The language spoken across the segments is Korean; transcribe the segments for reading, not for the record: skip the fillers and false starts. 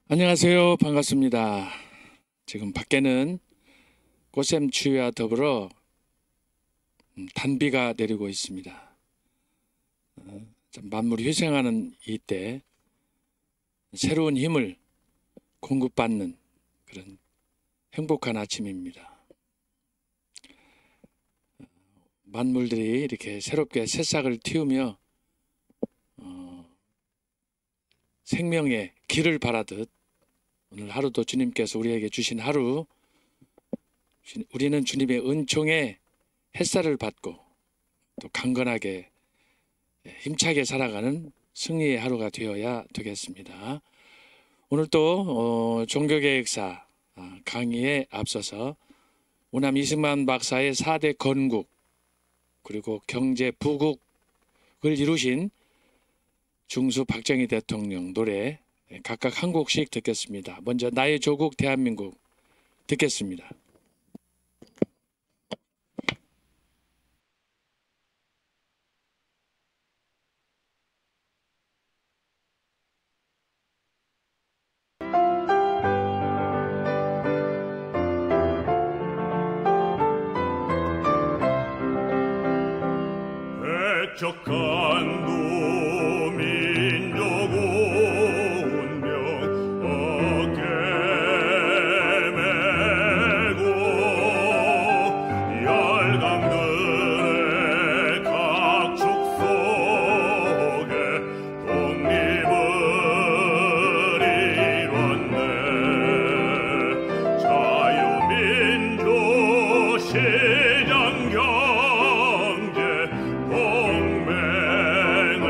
안녕하세요. 반갑습니다. 지금 밖에는 꽃샘추위와 더불어 단비가 내리고 있습니다. 만물이 회생하는 이때 새로운 힘을 공급받는 그런 행복한 아침입니다. 만물들이 이렇게 새롭게 새싹을 틔우며 생명의 길을 바라듯 오늘 하루도 주님께서 우리에게 주신 하루, 우리는 주님의 은총에 햇살을 받고 또 강건하게 힘차게 살아가는 승리의 하루가 되어야 되겠습니다. 오늘 또 종교개혁사 강의에 앞서서 우남 이승만 박사의 4대 건국 그리고 경제 부국을 이루신 중수 박정희 대통령 노래 각각 한 곡씩 듣겠습니다. 먼저 나의 조국 대한민국 듣겠습니다. 백적한 노민족 운명 어깨 메고 열강들의 각축 속에 독립을 이뤘네. 자유민주 시장 경제 동맹을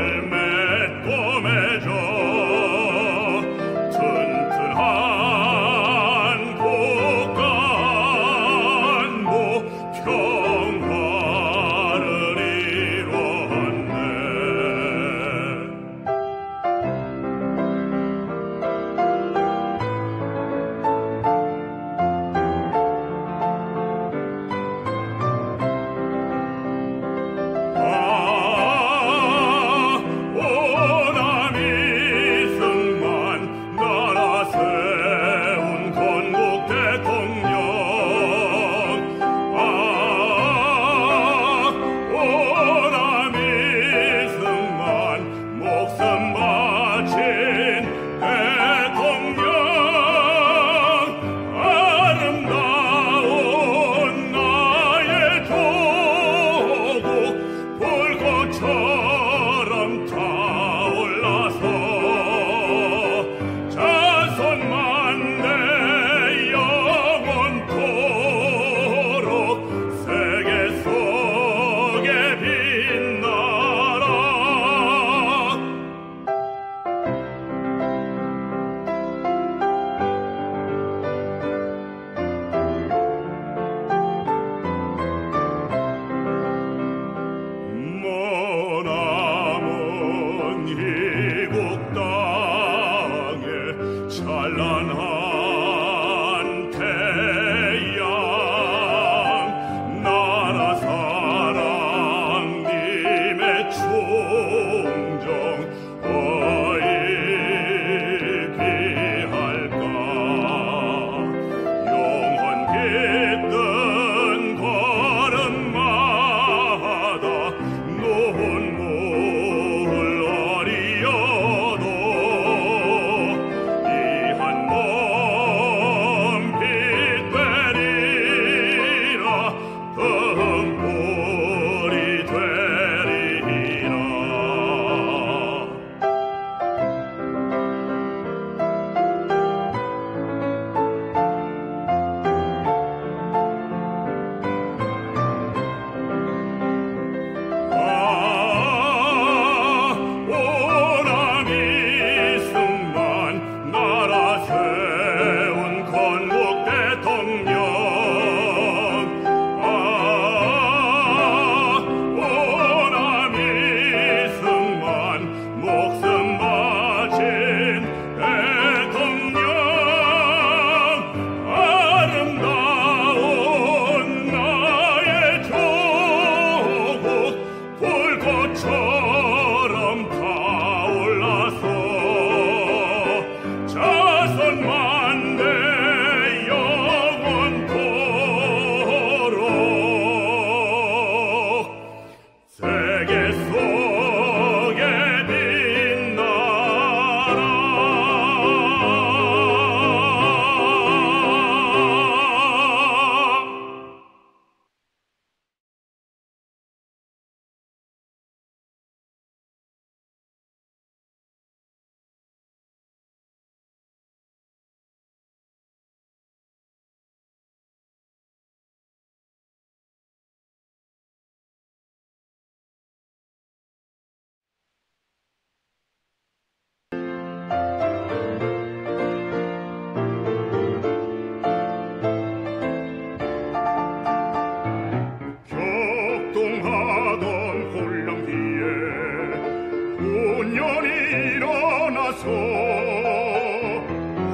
청년이 일어나서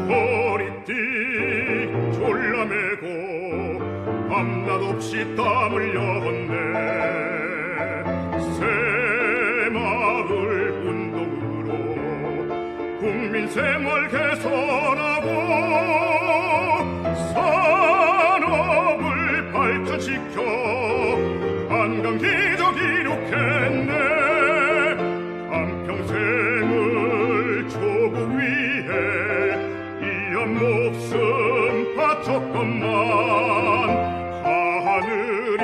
허리띠 졸라매고 밤낮 없이 땀을 흘렸네. 새마을 운동으로 국민 생활 개선하고 산업을 발전시켜 한강 기적 이룩했네. 한평생을 조국 위해 이한 목숨 바쳤건만 하늘이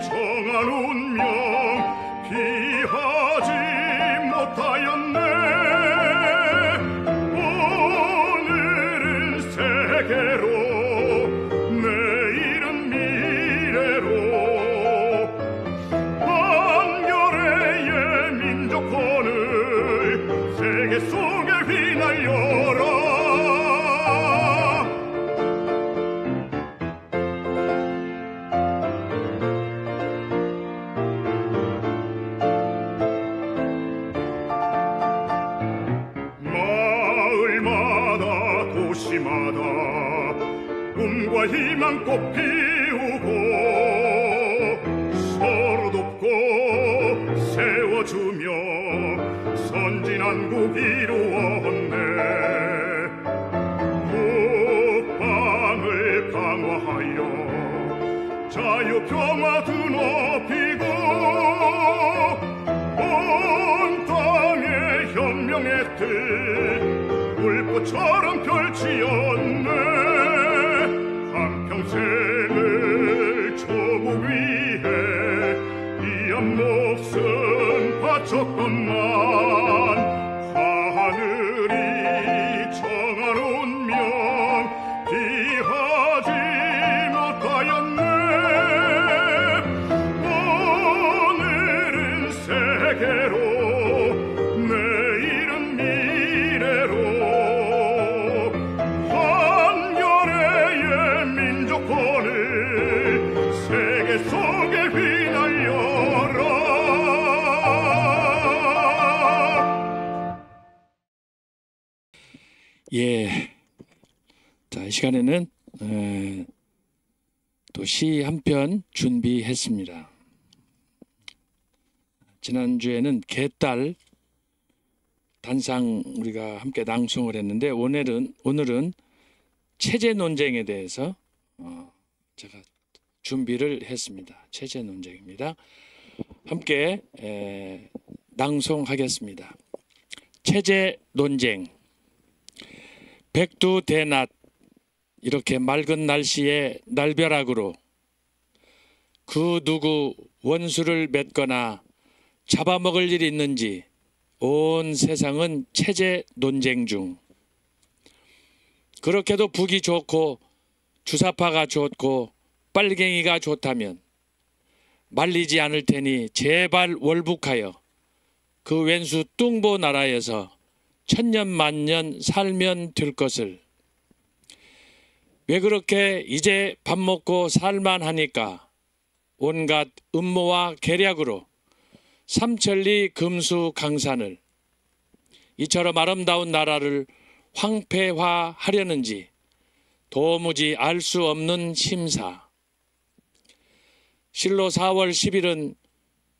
정한 운명 피하지 못하였네. 오늘은 세계로 내일은 미래로 한겨레의 민족권을 세계 속에 휘날려라. 마을마다 도시마다 꿈과 희망 꽃 피우고 서로 돕고 세워주며 선진한국 이루었네. 국방을 강화하여 자유평화 드높이고 온 땅에 혁명의 뜻 불꽃처럼 펼치었네. 한평생을 조국 위해 이한 목숨 바쳤건만 하늘이 정한 운명 피하지 못하였네. 오늘은 세계로 내일은 미래로 한겨레의 민족권을 세계 속에 휘날려라. 예. 자, 이 시간에는 또 시 한 편 준비했습니다. 지난주에는 개딸 단상 우리가 함께 낭송을 했는데 오늘은 체제 논쟁에 대해서 제가 준비를 했습니다. 체제 논쟁입니다. 함께 낭송하겠습니다. 체제 논쟁. 백두대낮 이렇게 맑은 날씨에 날벼락으로 그 누구 원수를 맺거나 잡아먹을 일이 있는지 온 세상은 체제 논쟁 중. 그렇게도 북이 좋고 주사파가 좋고 빨갱이가 좋다면 말리지 않을 테니 제발 월북하여 그 왼수 뚱보 나라에서 천년 만년 살면 될 것을. 왜 그렇게 이제 밥 먹고 살만하니까 온갖 음모와 계략으로 삼천리 금수강산을 이처럼 아름다운 나라를 황폐화하려는지 도무지 알 수 없는 심사. 실로 4월 10일은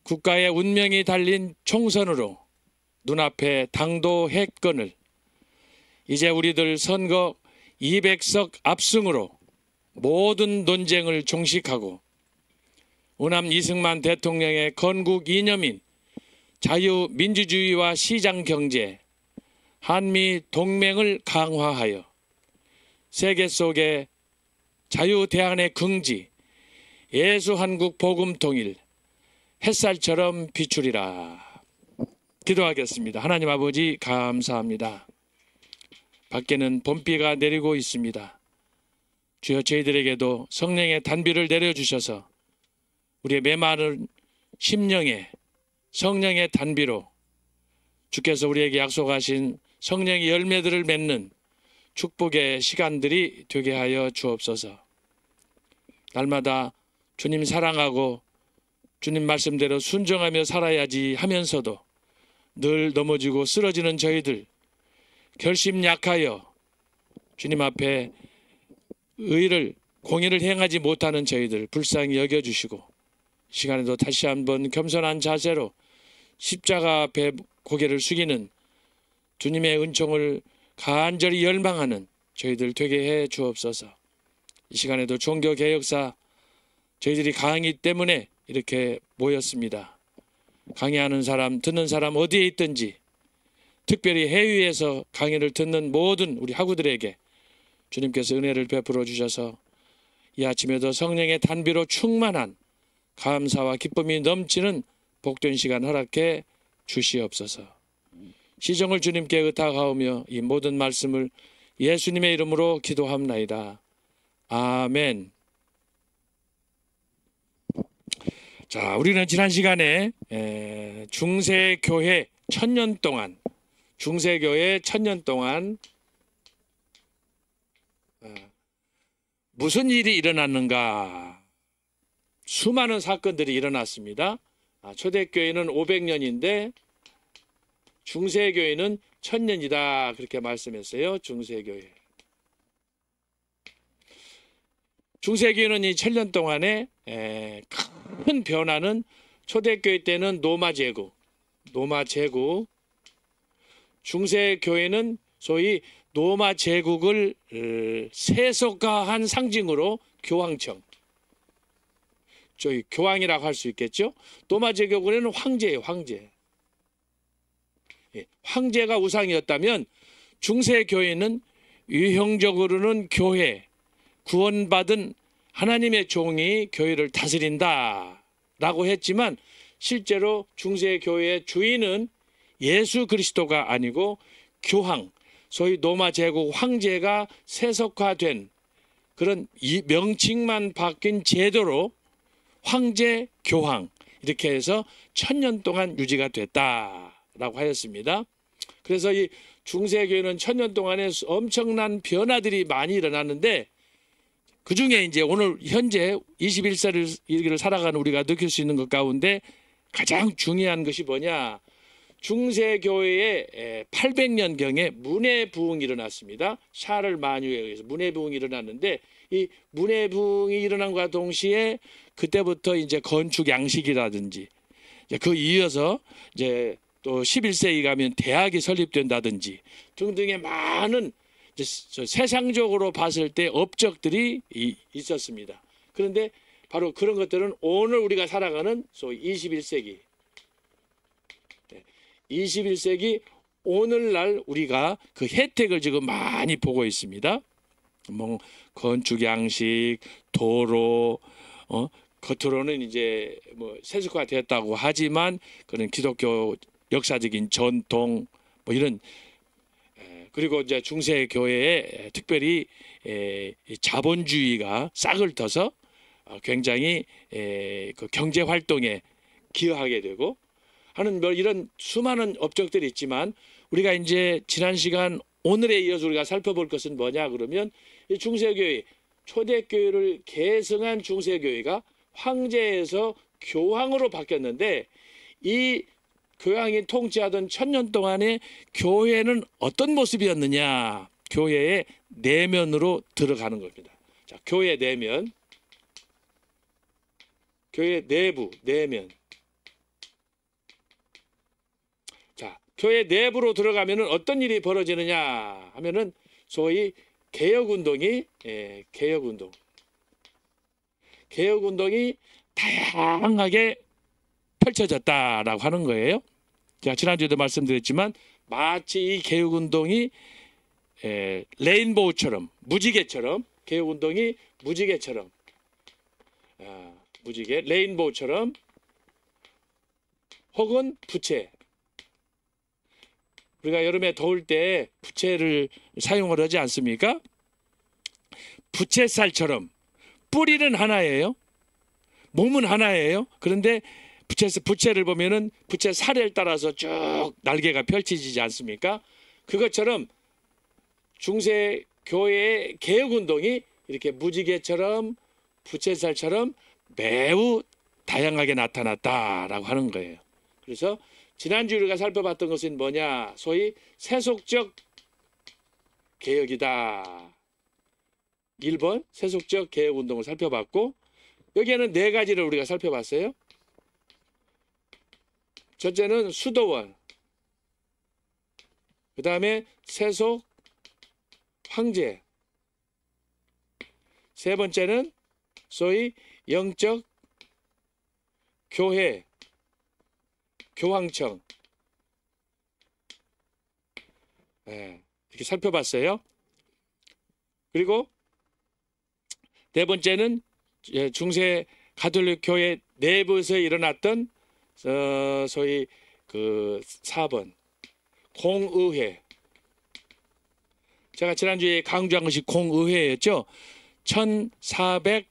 국가의 운명이 달린 총선으로 눈앞에 당도했건을 이제 우리들 선거 200석 압승으로 모든 논쟁을 종식하고 우남 이승만 대통령의 건국 이념인 자유민주주의와 시장경제, 한미 동맹을 강화하여 세계 속에 자유대한의 긍지, 예수한국 복음통일, 햇살처럼 비추리라. 기도하겠습니다. 하나님 아버지 감사합니다. 밖에는 봄비가 내리고 있습니다. 주여 저희들에게도 성령의 단비를 내려주셔서 우리의 메마른 심령에 성령의 단비로 주께서 우리에게 약속하신 성령의 열매들을 맺는 축복의 시간들이 되게 하여 주옵소서. 날마다 주님 사랑하고 주님 말씀대로 순종하며 살아야지 하면서도 늘 넘어지고 쓰러지는 저희들, 결심 약하여 주님 앞에 의를 공의를 행하지 못하는 저희들 불쌍히 여겨주시고, 이 시간에도 다시 한번 겸손한 자세로 십자가 앞에 고개를 숙이는 주님의 은총을 간절히 열망하는 저희들 되게 해 주옵소서. 이 시간에도 종교개혁사 저희들이 강의 때문에 이렇게 모였습니다. 강의하는 사람, 듣는 사람 어디에 있든지, 특별히 해외에서 강의를 듣는 모든 우리 학우들에게 주님께서 은혜를 베풀어 주셔서 이 아침에도 성령의 단비로 충만한 감사와 기쁨이 넘치는 복된 시간 허락해 주시옵소서. 시정을 주님께 의탁하오며 이 모든 말씀을 예수님의 이름으로 기도합나이다. 아멘. 자, 우리는 지난 시간에 중세교회 1000년 동안, 중세교회 1000년 동안 무슨 일이 일어났는가? 수많은 사건들이 일어났습니다. 초대교회는 500년인데 중세교회는 1000년이다 그렇게 말씀했어요. 중세교회. 중세교회는 이 1000년 동안에 큰 변화는, 초대교회 때는 로마 제국, 중세교회는 소위 로마 제국을 세속화한 상징으로 교황청, 저희 교황이라고 할 수 있겠죠. 로마 제국에는 황제예요, 황제. 황제가 우상이었다면 중세교회는 유형적으로는 교회, 구원받은 하나님의 종이 교회를 다스린다 라고 했지만, 실제로 중세교회의 주인은 예수 그리스도가 아니고 교황, 소위 로마 제국 황제가 세속화된 그런 이 명칭만 바뀐 제도로 황제, 교황 이렇게 해서 1000년 동안 유지가 됐다라고 하였습니다. 그래서 이 중세교회는 1000년 동안에 엄청난 변화들이 많이 일어났는데, 그 중에 이제 오늘 현재 21세기를 살아가는 우리가 느낄 수 있는 것 가운데 가장 중요한 것이 뭐냐? 중세교회의 800년경에 문해부흥이 일어났습니다. 샤를 마뉴에 의해서 문해부흥이 일어났는데, 이 문해부흥이 일어난과 동시에 그때부터 이제 건축 양식이라든지, 그 이어서 이제 또 11세기 가면 대학이 설립된다든지 등등의 많은 세상적으로 봤을 때 업적들이 있었습니다. 그런데 바로 그런 것들은 오늘 우리가 살아가는 소위 21세기 오늘날 우리가 그 혜택을 지금 많이 보고 있습니다. 뭐 건축 양식, 도로, 겉으로는 이제 뭐 세속화 됐다고 하지만 그런 기독교 역사적인 전통 뭐 이런, 그리고 이제 중세 교회에 특별히 자본주의가 싹을 터서 굉장히 그 경제 활동에 기여하게 되고 하는 뭐 이런 수많은 업적들이 있지만, 우리가 이제 지난 시간 오늘에 이어서 우리가 살펴볼 것은 뭐냐 그러면, 이 중세교회, 초대교회를 계승한 중세교회가 황제에서 교황으로 바뀌었는데, 이 교황이 통치하던 1000년 동안의 교회는 어떤 모습이었느냐? 교회의 내면으로 들어가는 겁니다. 자, 교회 내면, 교회 내부, 내면. 자, 교회 내부로 들어가면은 어떤 일이 벌어지느냐 하면은 소위 개혁운동이, 개혁운동이 다양하게 펼쳐졌다라고 하는 거예요. 제가 지난주에도 말씀드렸지만, 마치 이 개혁운동이 레인보우처럼, 무지개처럼, 개혁운동이 무지개처럼, 무지개, 레인보우처럼, 혹은 부채. 우리가 여름에 더울 때 부채를 사용을 하지 않습니까? 부채살처럼 뿌리는 하나예요. 몸은 하나예요. 그런데 부채를 보면은 부채 살에 따라서 쭉 날개가 펼쳐지지 않습니까? 그것처럼 중세 교회의 개혁운동이 이렇게 무지개처럼 부채살처럼 매우 다양하게 나타났다라고 하는 거예요. 그래서 지난주 우리가 살펴봤던 것은 뭐냐? 소위 세속적 개혁이다. 1번 세속적 개혁운동을 살펴봤고, 여기에는 네 가지를 우리가 살펴봤어요. 첫째는 수도원, 그 다음에 세속 황제, 세 번째는 소위 영적 교회, 교황청, 이렇게 살펴봤어요. 그리고 네 번째는 중세 가톨릭 교회 내부에서 일어났던 소위 그 4번 공의회. 제가 지난주에 강조한 것이 공의회였죠. 1400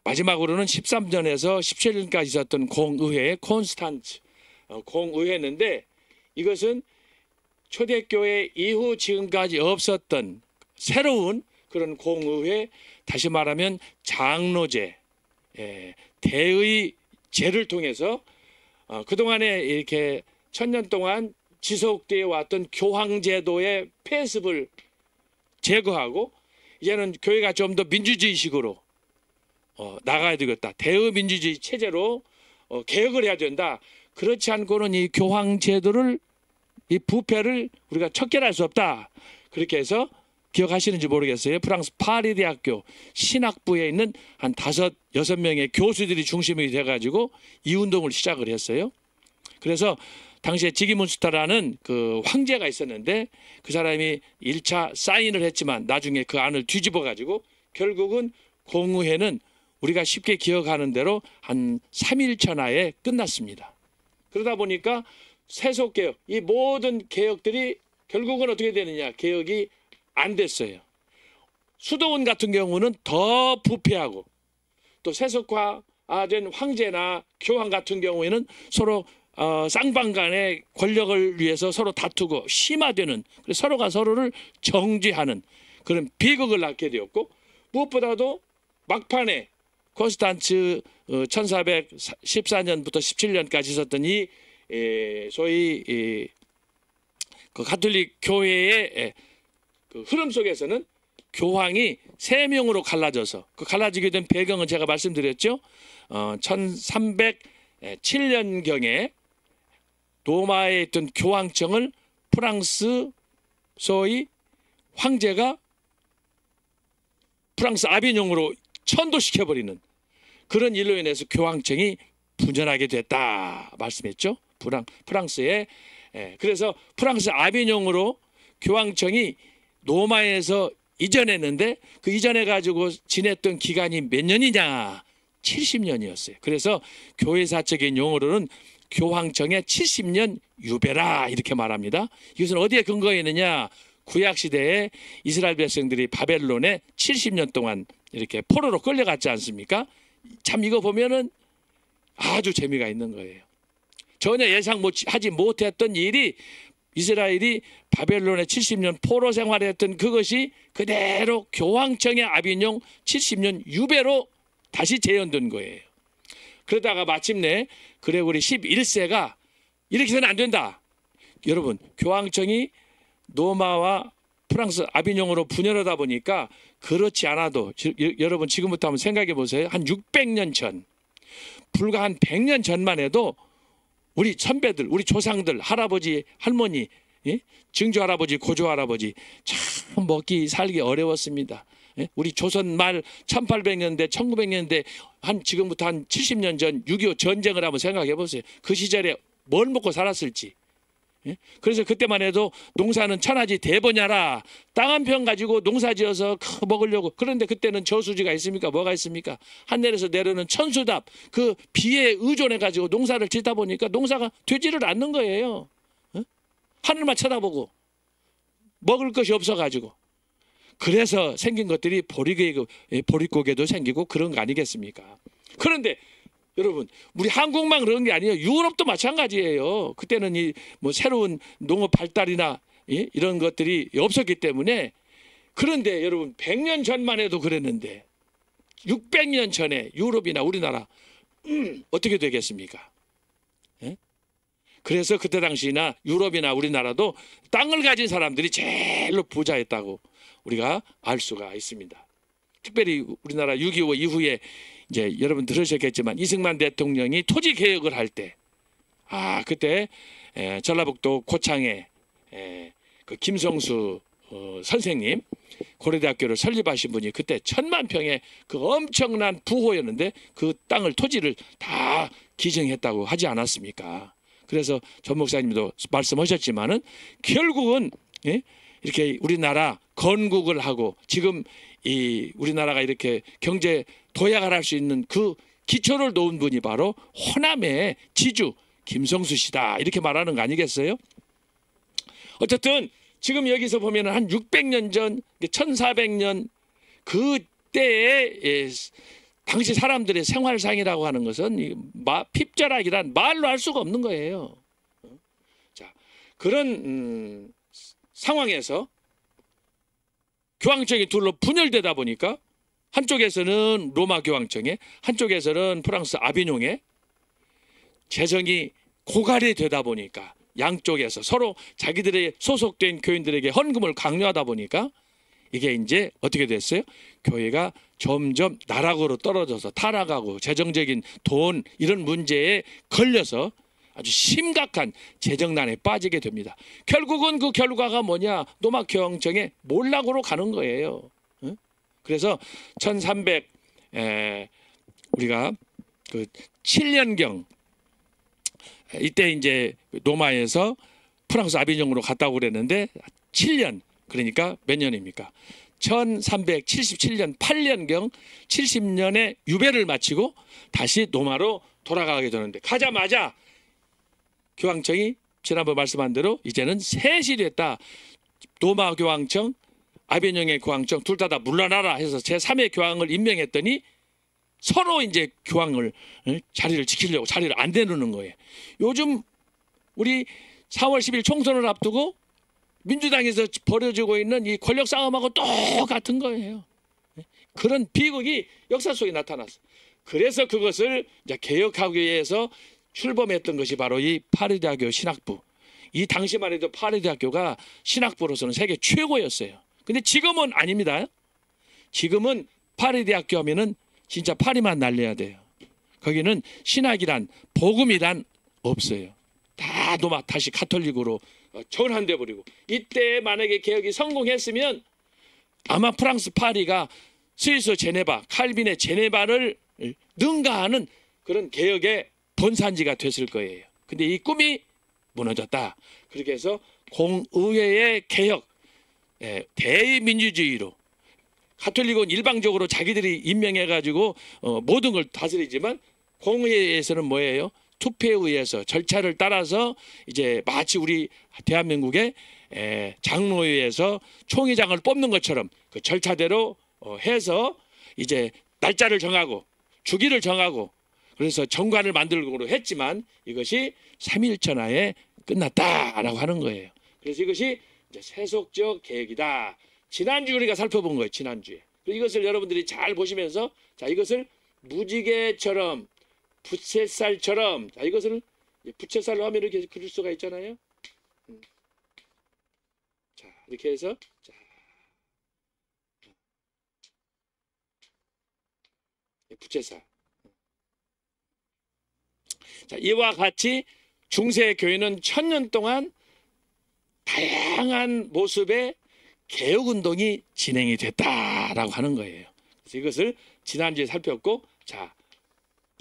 마지막으로는 13년에서 17년까지 있었던 공의회, 콘스탄츠 공의회였는데, 이것은 초대교회 이후 지금까지 없었던 새로운 그런 공의회, 다시 말하면 장로제, 대의제를 통해서 그동안에 이렇게 1000년 동안 지속되어 왔던 교황제도의 폐습을 제거하고, 이제는 교회가 좀 더 민주주의식으로 나가야 되겠다. 대의민주주의 체제로 개혁을 해야 된다. 그렇지 않고는 이 교황제도를, 이 부패를 우리가 척결할 수 없다. 그렇게 해서 기억하시는지 모르겠어요. 프랑스 파리 대학교 신학부에 있는 한 5, 6명의 교수들이 중심이 돼가지고 이 운동을 시작을 했어요. 그래서 당시에 지기문스터라는 그 황제가 있었는데, 그 사람이 1차 사인을 했지만 나중에 그 안을 뒤집어 가지고 결국은 공의회는 우리가 쉽게 기억하는 대로 한 3일 천하에 끝났습니다. 그러다 보니까 세속개혁, 이 모든 개혁들이 결국은 어떻게 되느냐? 개혁이 안 됐어요. 수도원 같은 경우는 더 부패하고, 또 세속화된 황제나 교황 같은 경우에는 서로 쌍방 간의 권력을 위해서 서로 다투고 심화되는, 서로가 서로를 정죄하는 그런 비극을 낳게 되었고, 무엇보다도 막판에 콘스탄츠 1414년부터 17년까지 있었던 이 소위 그 가톨릭 교회의 그 흐름 속에서는 교황이 3명으로 갈라져서, 그 갈라지게 된 배경은 제가 말씀드렸죠. 1307년경에 로마에 있던 교황청을 프랑스 소위 황제가 프랑스 아비뇽으로 천도시켜버리는 그런 일로 인해서 교황청이 분열하게 됐다 말씀했죠. 프랑스에. 그래서 프랑스 아비뇽으로 교황청이 로마에서 이전했는데, 그 이전해 가지고 지냈던 기간이 몇 년이냐? 70년이었어요. 그래서 교회사적인 용어로는 교황청의 70년 유배라 이렇게 말합니다. 이것은 어디에 근거해 있느냐? 구약시대에 이스라엘 백성들이 바벨론에 70년 동안 이렇게 포로로 끌려갔지 않습니까? 참 이거 보면은 아주 재미가 있는 거예요. 전혀 예상하지 못했던 일이, 이스라엘이 바벨론에 70년 포로 생활했던 그것이 그대로 교황청의 아비뇽 70년 유배로 다시 재현된 거예요. 그러다가 마침내 그레고리 11세가 이렇게 해서는 안 된다. 여러분, 교황청이 로마와 프랑스 아비뇽으로 분열하다 보니까 그렇지 않아도, 여러분 지금부터 한번 생각해 보세요. 한 600년 전, 불과 한 100년 전만 해도 우리 선배들, 우리 조상들, 할아버지, 할머니, 증조 할아버지, 고조 할아버지 참 먹기 살기 어려웠습니다. 우리 조선 말 1800년대, 1900년대 한 지금부터 한 70년 전 6.25 전쟁을 한번 생각해 보세요. 그 시절에 뭘 먹고 살았을지. 그래서 그때만 해도 농사는 천하지 대번야라, 땅 한 평 가지고 농사 지어서 먹으려고. 그런데 그때는 저수지가 있습니까? 뭐가 있습니까? 하늘에서 내려오는 천수답, 그 비에 의존해 가지고 농사를 짓다 보니까 농사가 되지를 않는 거예요. 하늘만 쳐다보고 먹을 것이 없어 가지고. 그래서 생긴 것들이 보릿고개도 생기고 그런 거 아니겠습니까? 그런데 여러분, 우리 한국만 그런 게 아니에요. 유럽도 마찬가지예요. 그때는 이 뭐 새로운 농업 발달이나 이런 것들이 없었기 때문에. 그런데 여러분, 100년 전만 해도 그랬는데 600년 전에 유럽이나 우리나라 어떻게 되겠습니까? 그래서 그때 당시나 유럽이나 우리나라도 땅을 가진 사람들이 제일로 부자였다고 우리가 알 수가 있습니다. 특별히 우리나라 6.25 이후에 이제 여러분 들으셨겠지만 이승만 대통령이 토지 개혁을 할 때, 그때 전라북도 고창에 그 김성수 선생님 고려대학교를 설립하신 분이 그때 1000만 평의 그 엄청난 부호였는데 그 땅을 토지를 다 기증했다고 하지 않았습니까? 그래서 전 목사님도 말씀하셨지만은 결국은 이렇게 우리나라 건국을 하고 지금 이 우리나라가 이렇게 경제 도약을 할 수 있는 그 기초를 놓은 분이 바로 호남의 지주 김성수 씨다 이렇게 말하는 거 아니겠어요? 어쨌든 지금 여기서 보면 한 600년 전 1400년 그때의 당시 사람들의 생활상이라고 하는 것은 핍절하기란 말로 할 수가 없는 거예요. 자, 그런 상황에서 교황청이 둘로 분열되다 보니까 한쪽에서는 로마 교황청에 한쪽에서는 프랑스 아비뇽에 재정이 고갈이 되다 보니까 양쪽에서 서로 자기들의 소속된 교인들에게 헌금을 강요하다 보니까 이게 이제 어떻게 됐어요? 교회가 점점 나락으로 떨어져서 타락하고 재정적인 돈 이런 문제에 걸려서 아주 심각한 재정난에 빠지게 됩니다. 결국은 그 결과가 뭐냐? 로마 교황청의 몰락으로 가는 거예요. 그래서 1300 우리가 그 7년경 이때 이제 로마에서 프랑스 아비뇽으로 갔다고 그랬는데 7년 그러니까 몇 년입니까? 1377년 8년경 70년의 유배를 마치고 다시 로마로 돌아가게 되는데 가자마자 교황청이 지난번 말씀한 대로 이제는 셋이 됐다. 로마 교황청, 아비뇽의 교황청 둘 다 물러나라 해서 제3의 교황을 임명했더니 서로 이제 교황을 자리를 지키려고 자리를 안 내놓는 거예요. 요즘 우리 4월 10일 총선을 앞두고 민주당에서 벌어지고 있는 이 권력 싸움하고 똑같은 거예요. 그런 비극이 역사 속에 나타났어요. 그래서 그것을 이제 개혁하기 위해서 출범했던 것이 바로 이 파리대학교 신학부. 이 당시만 해도 파리대학교가 신학부로서는 세계 최고였어요. 근데 지금은 아닙니다. 지금은 파리대학교 하면은 진짜 파리만 날려야 돼요. 거기는 신학이란 복음이란 없어요. 다 노마 다시 가톨릭으로 전환돼 버리고 이때 만약에 개혁이 성공했으면 아마 프랑스 파리가 스위스 제네바 칼빈의 제네바를 능가하는 그런 개혁의 본산지가 됐을 거예요. 근데 이 꿈이 무너졌다. 그렇게 해서 공의회의 개혁 대의민주주의로 가톨릭은 일방적으로 자기들이 임명해가지고 모든 걸 다스리지만 공의회에서는 뭐예요? 투표에 의해서 절차를 따라서 이제 마치 우리 대한민국의 장로회에서 총회장을 뽑는 것처럼 그 절차대로 해서 이제 날짜를 정하고 주기를 정하고 그래서 정관을 만들고 했지만 이것이 3.1천하에 끝났다라고 하는 거예요. 그래서 이것이 이제 세속적 개혁이다. 지난주 우리가 살펴본 거예요. 지난주에. 이것을 여러분들이 잘 보시면서 자 이것을 무지개처럼 부채살처럼 자 이것을 부채살로 하면 이렇게 그릴 수가 있잖아요. 자 이렇게 해서 자 부채살. 자 이와 같이 중세 교회는 1000년 동안 다양한 모습의 개혁운동이 진행이 됐다라고 하는 거예요. 그래서 이것을 지난주에 살폈고 자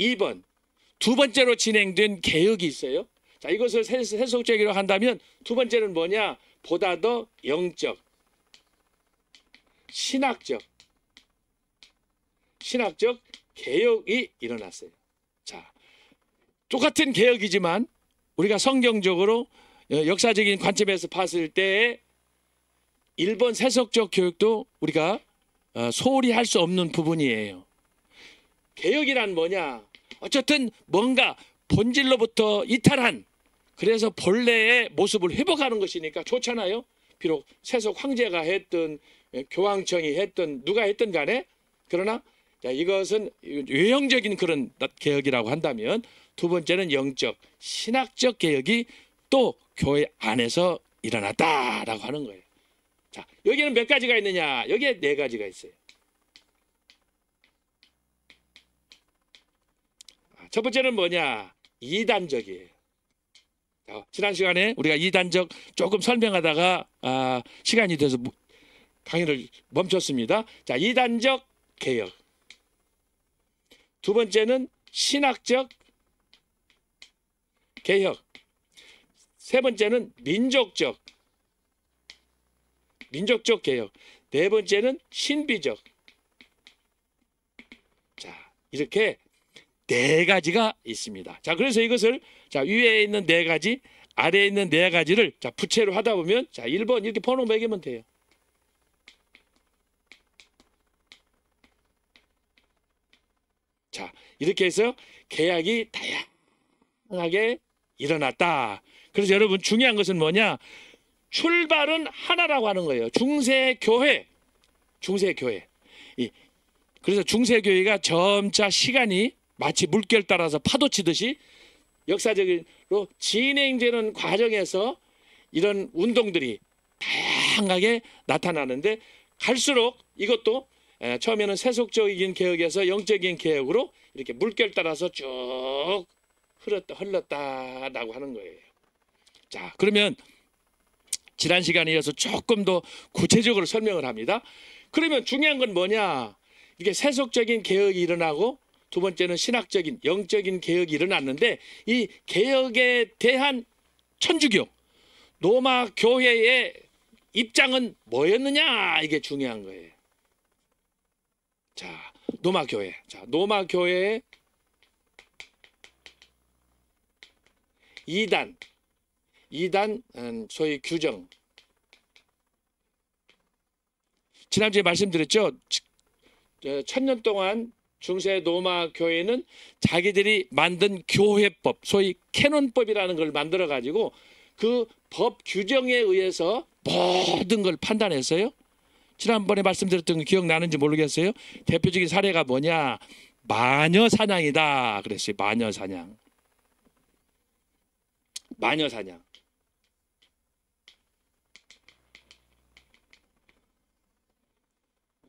2번 두 번째로 진행된 개혁이 있어요. 자 이것을 세속적으로 한다면 두 번째는 뭐냐? 보다 더 영적, 신학적 개혁이 일어났어요. 자 똑같은 개혁이지만 우리가 성경적으로 역사적인 관점에서 봤을 때 일본 세속적 교육도 우리가 소홀히 할 수 없는 부분이에요. 개혁이란 뭐냐? 어쨌든 뭔가 본질로부터 이탈한 그래서 본래의 모습을 회복하는 것이니까 좋잖아요. 비록 세속 황제가 했든 교황청이 했든 누가 했든 간에 그러나 자, 이것은 외형적인 그런 개혁이라고 한다면 두 번째는 영적, 신학적 개혁이 또 교회 안에서 일어났다라고 하는 거예요. 자, 여기는 몇 가지가 있느냐? 여기에 네 가지가 있어요. 첫 번째는 뭐냐? 이단적이에요. 지난 시간에 우리가 이단적 조금 설명하다가 시간이 돼서 강의를 멈췄습니다. 자, 이단적 개혁. 두 번째는 신학적 개혁. 세 번째는 민족적 개혁. 네 번째는 신비적. 자, 이렇게 네 가지가 있습니다. 자, 그래서 이것을 자, 위에 있는 네 가지, 아래에 있는 네 가지를 자, 부채로 하다 보면 자, 1번 이렇게 번호 매기면 돼요. 자, 이렇게 해서 개혁이 다양하게 일어났다. 그래서 여러분 중요한 것은 뭐냐? 출발은 하나라고 하는 거예요. 중세교회. 그래서 중세교회가 점차 시간이 마치 물결 따라서 파도 치듯이 역사적으로 진행되는 과정에서 이런 운동들이 다양하게 나타나는데 갈수록 이것도 처음에는 세속적인 개혁에서 영적인 개혁으로 이렇게 물결 따라서 쭉 흘렀다라고 하는 거예요. 자, 그러면 지난 시간에 이어서 조금 더 구체적으로 설명을 합니다. 그러면 중요한 건 뭐냐? 이게 세속적인 개혁이 일어나고 두 번째는 신학적인 영적인 개혁이 일어났는데 이 개혁에 대한 천주교 로마 교회의 입장은 뭐였느냐? 이게 중요한 거예요. 자, 로마 교회의 이단 소위 규정. 지난주에 말씀드렸죠. 1000년 동안 중세 로마 교회는 자기들이 만든 교회법, 소위 캐논법이라는 걸 만들어 가지고 그 법 규정에 의해서 모든 걸 판단했어요. 지난번에 말씀드렸던 거 기억나는지 모르겠어요. 대표적인 사례가 뭐냐? 마녀 사냥이다 그랬어요. 마녀 사냥.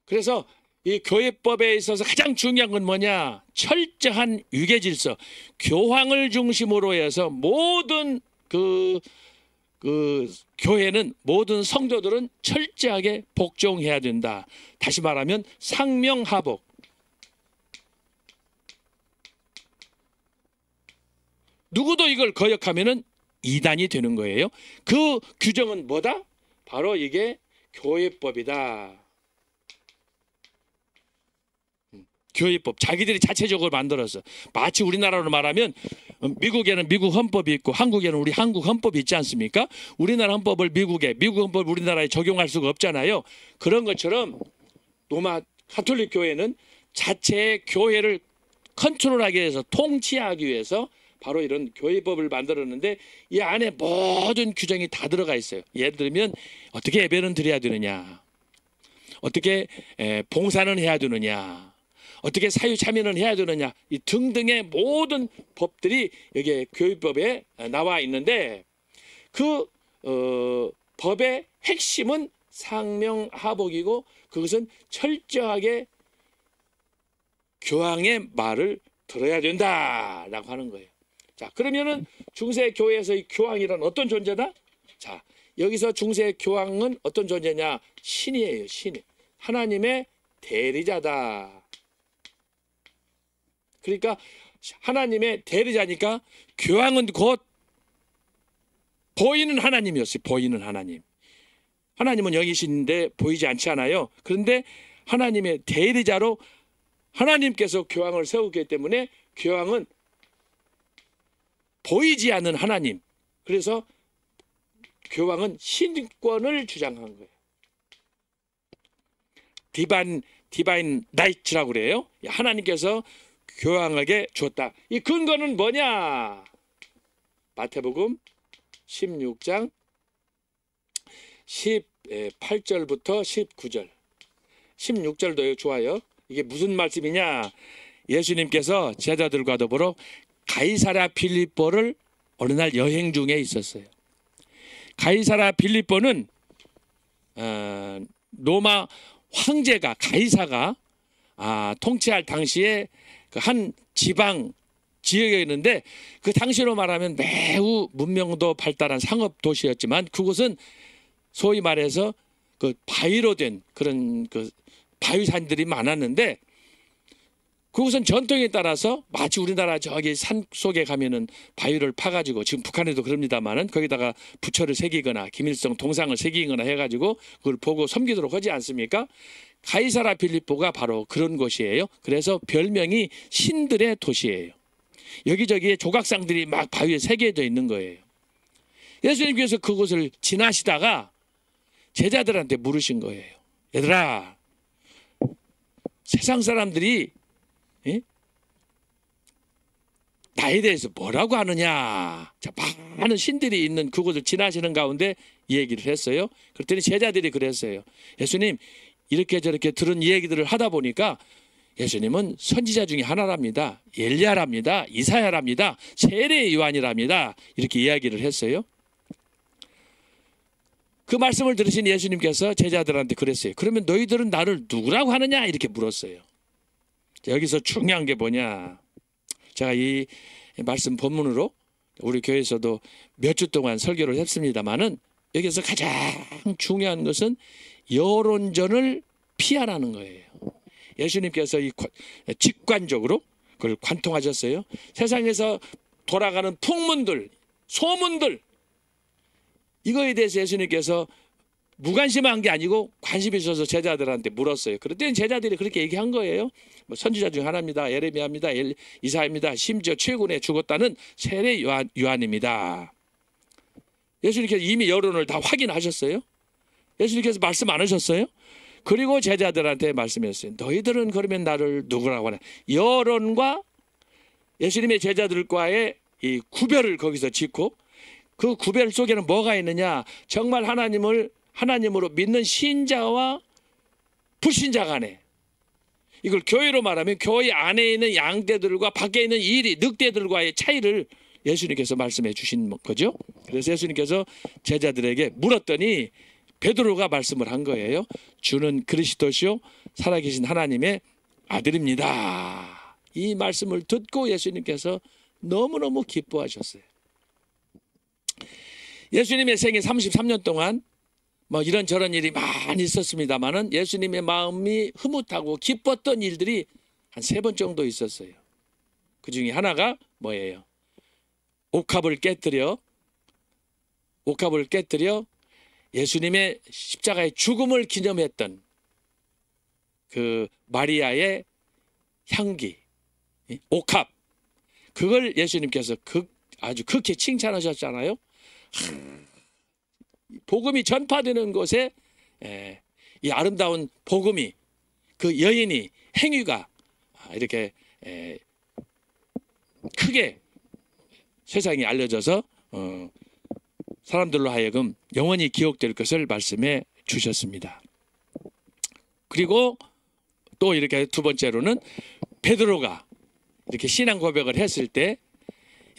그래서 이 교회법에 있어서 가장 중요한 건 뭐냐? 철저한 유계 질서, 교황을 중심으로 해서 모든 그 교회는 모든 성도들은 철저하게 복종해야 된다. 다시 말하면 상명하복. 누구도 이걸 거역하면은 이단이 되는 거예요. 그 규정은 뭐다? 바로 이게 교회법이다. 교회법 자기들이 자체적으로 만들어서 마치 우리나라로 말하면 미국에는 미국 헌법이 있고 한국에는 우리 한국 헌법이 있지 않습니까? 우리나라 헌법을 미국 헌법을 우리나라에 적용할 수가 없잖아요. 그런 것처럼 로마 가톨릭 교회는 자체의 교회를 컨트롤하기 위해서 통치하기 위해서 바로 이런 교회법을 만들었는데 이 안에 모든 규정이 다 들어가 있어요. 예를 들면 어떻게 예배는 드려야 되느냐, 어떻게 봉사는 해야 되느냐, 어떻게 사유 참여는 해야 되느냐, 이 등등의 모든 법들이 여기에 교회법에 나와 있는데 그 법의 핵심은 상명하복이고 그것은 철저하게 교황의 말을 들어야 된다라고 하는 거예요. 자, 그러면은 중세 교회에서의 교황이란 어떤 존재다? 자, 여기서 중세 교황은 어떤 존재냐? 신이에요, 신. 하나님의 대리자다. 그러니까 하나님의 대리자니까 교황은 곧 보이는 하나님이었어요. 보이는 하나님. 하나님은 여기 계신데 보이지 않지 않아요. 그런데 하나님의 대리자로 하나님께서 교황을 세우기 때문에 교황은 보이지 않는 하나님. 그래서 교황은 신권을 주장한 거예요. 디바인 라이트라고 그래요. 하나님께서 교황에게 줬다. 이 근거는 뭐냐? 마태복음 16장 18절부터 19절. 16절도 좋아요. 이게 무슨 말씀이냐? 예수님께서 제자들과 더불어 가이사랴 빌립보를 어느 날 여행 중에 있었어요. 가이사랴 빌립보는 로마 황제가 가이사가 통치할 당시에 그 한 지방 지역에 있는데, 그 당시로 말하면 매우 문명도 발달한 상업 도시였지만 그곳은 소위 말해서 그 바위로 된 그런 그 바위산들이 많았는데, 그곳은 전통에 따라서 마치 우리나라 저기 산 속에 가면은 바위를 파가지고, 지금 북한에도 그럽니다만은 거기다가 부처를 새기거나 김일성 동상을 새기거나 해가지고 그걸 보고 섬기도록 하지 않습니까? 가이사랴 빌립보가 바로 그런 곳이에요. 그래서 별명이 신들의 도시예요. 여기저기에 조각상들이 막 바위에 새겨져 있는 거예요. 예수님께서 그곳을 지나시다가 제자들한테 물으신 거예요. 얘들아, 세상 사람들이 나에 대해서 뭐라고 하느냐. 자, 많은 신들이 있는 그곳을 지나시는 가운데 이 얘기를 했어요. 그랬더니 제자들이 그랬어요. 예수님, 이렇게 저렇게 들은 얘기들을 하다 보니까 예수님은 선지자 중에 하나랍니다. 엘리야랍니다. 이사야랍니다. 세례 요한이랍니다. 이렇게 이야기를 했어요. 그 말씀을 들으신 예수님께서 제자들한테 그랬어요. 그러면 너희들은 나를 누구라고 하느냐? 이렇게 물었어요. 여기서 중요한 게 뭐냐? 제가 이 말씀 본문으로 우리 교회에서도 몇 주 동안 설교를 했습니다마는, 여기서 가장 중요한 것은 여론전을 피하라는 거예요. 예수님께서 이 직관적으로 그걸 관통하셨어요. 세상에서 돌아가는 풍문들, 소문들, 이거에 대해서 예수님께서 무관심한 게 아니고 관심이 있어서 제자들한테 물었어요. 그랬더니 제자들이 그렇게 얘기한 거예요. 뭐 선지자 중 하나입니다. 예레미야입니다. 이사야입니다. 심지어 최근에 죽었다는 세례 요한입니다. 예수님께서 이미 여론을 다 확인하셨어요. 예수님께서 말씀 안 하셨어요? 그리고 제자들한테 말씀했어요. 너희들은 그러면 나를 누구라고 하냐? 여론과 예수님의 제자들과의 이 구별을 거기서 짓고, 그 구별 속에는 뭐가 있느냐? 정말 하나님으로 믿는 신자와 불신자 간에, 이걸 교회로 말하면 교회 안에 있는 양떼들과 밖에 있는 늑대들과의 차이를 예수님께서 말씀해 주신 거죠. 그래서 예수님께서 제자들에게 물었더니 베드로가 말씀을 한 거예요. 주는 그리스도시요 살아계신 하나님의 아들입니다. 이 말씀을 듣고 예수님께서 너무너무 기뻐하셨어요. 예수님의 생애 33년 동안 뭐 이런저런 일이 많이 있었습니다만은 예수님의 마음이 흐뭇하고 기뻤던 일들이 한 3번 정도 있었어요. 그 중에 하나가 뭐예요? 옥합을 깨뜨려 예수님의 십자가의 죽음을 기념했던 그 마리아의 향기, 옥합, 그걸 예수님께서 아주 극히 칭찬하셨잖아요. 복음이 전파되는 곳에 이 아름다운 복음이, 그 여인이, 행위가 이렇게 크게 세상에 알려져서 사람들로 하여금 영원히 기억될 것을 말씀해 주셨습니다. 그리고 또 이렇게 두 번째로는 베드로가 이렇게 신앙 고백을 했을 때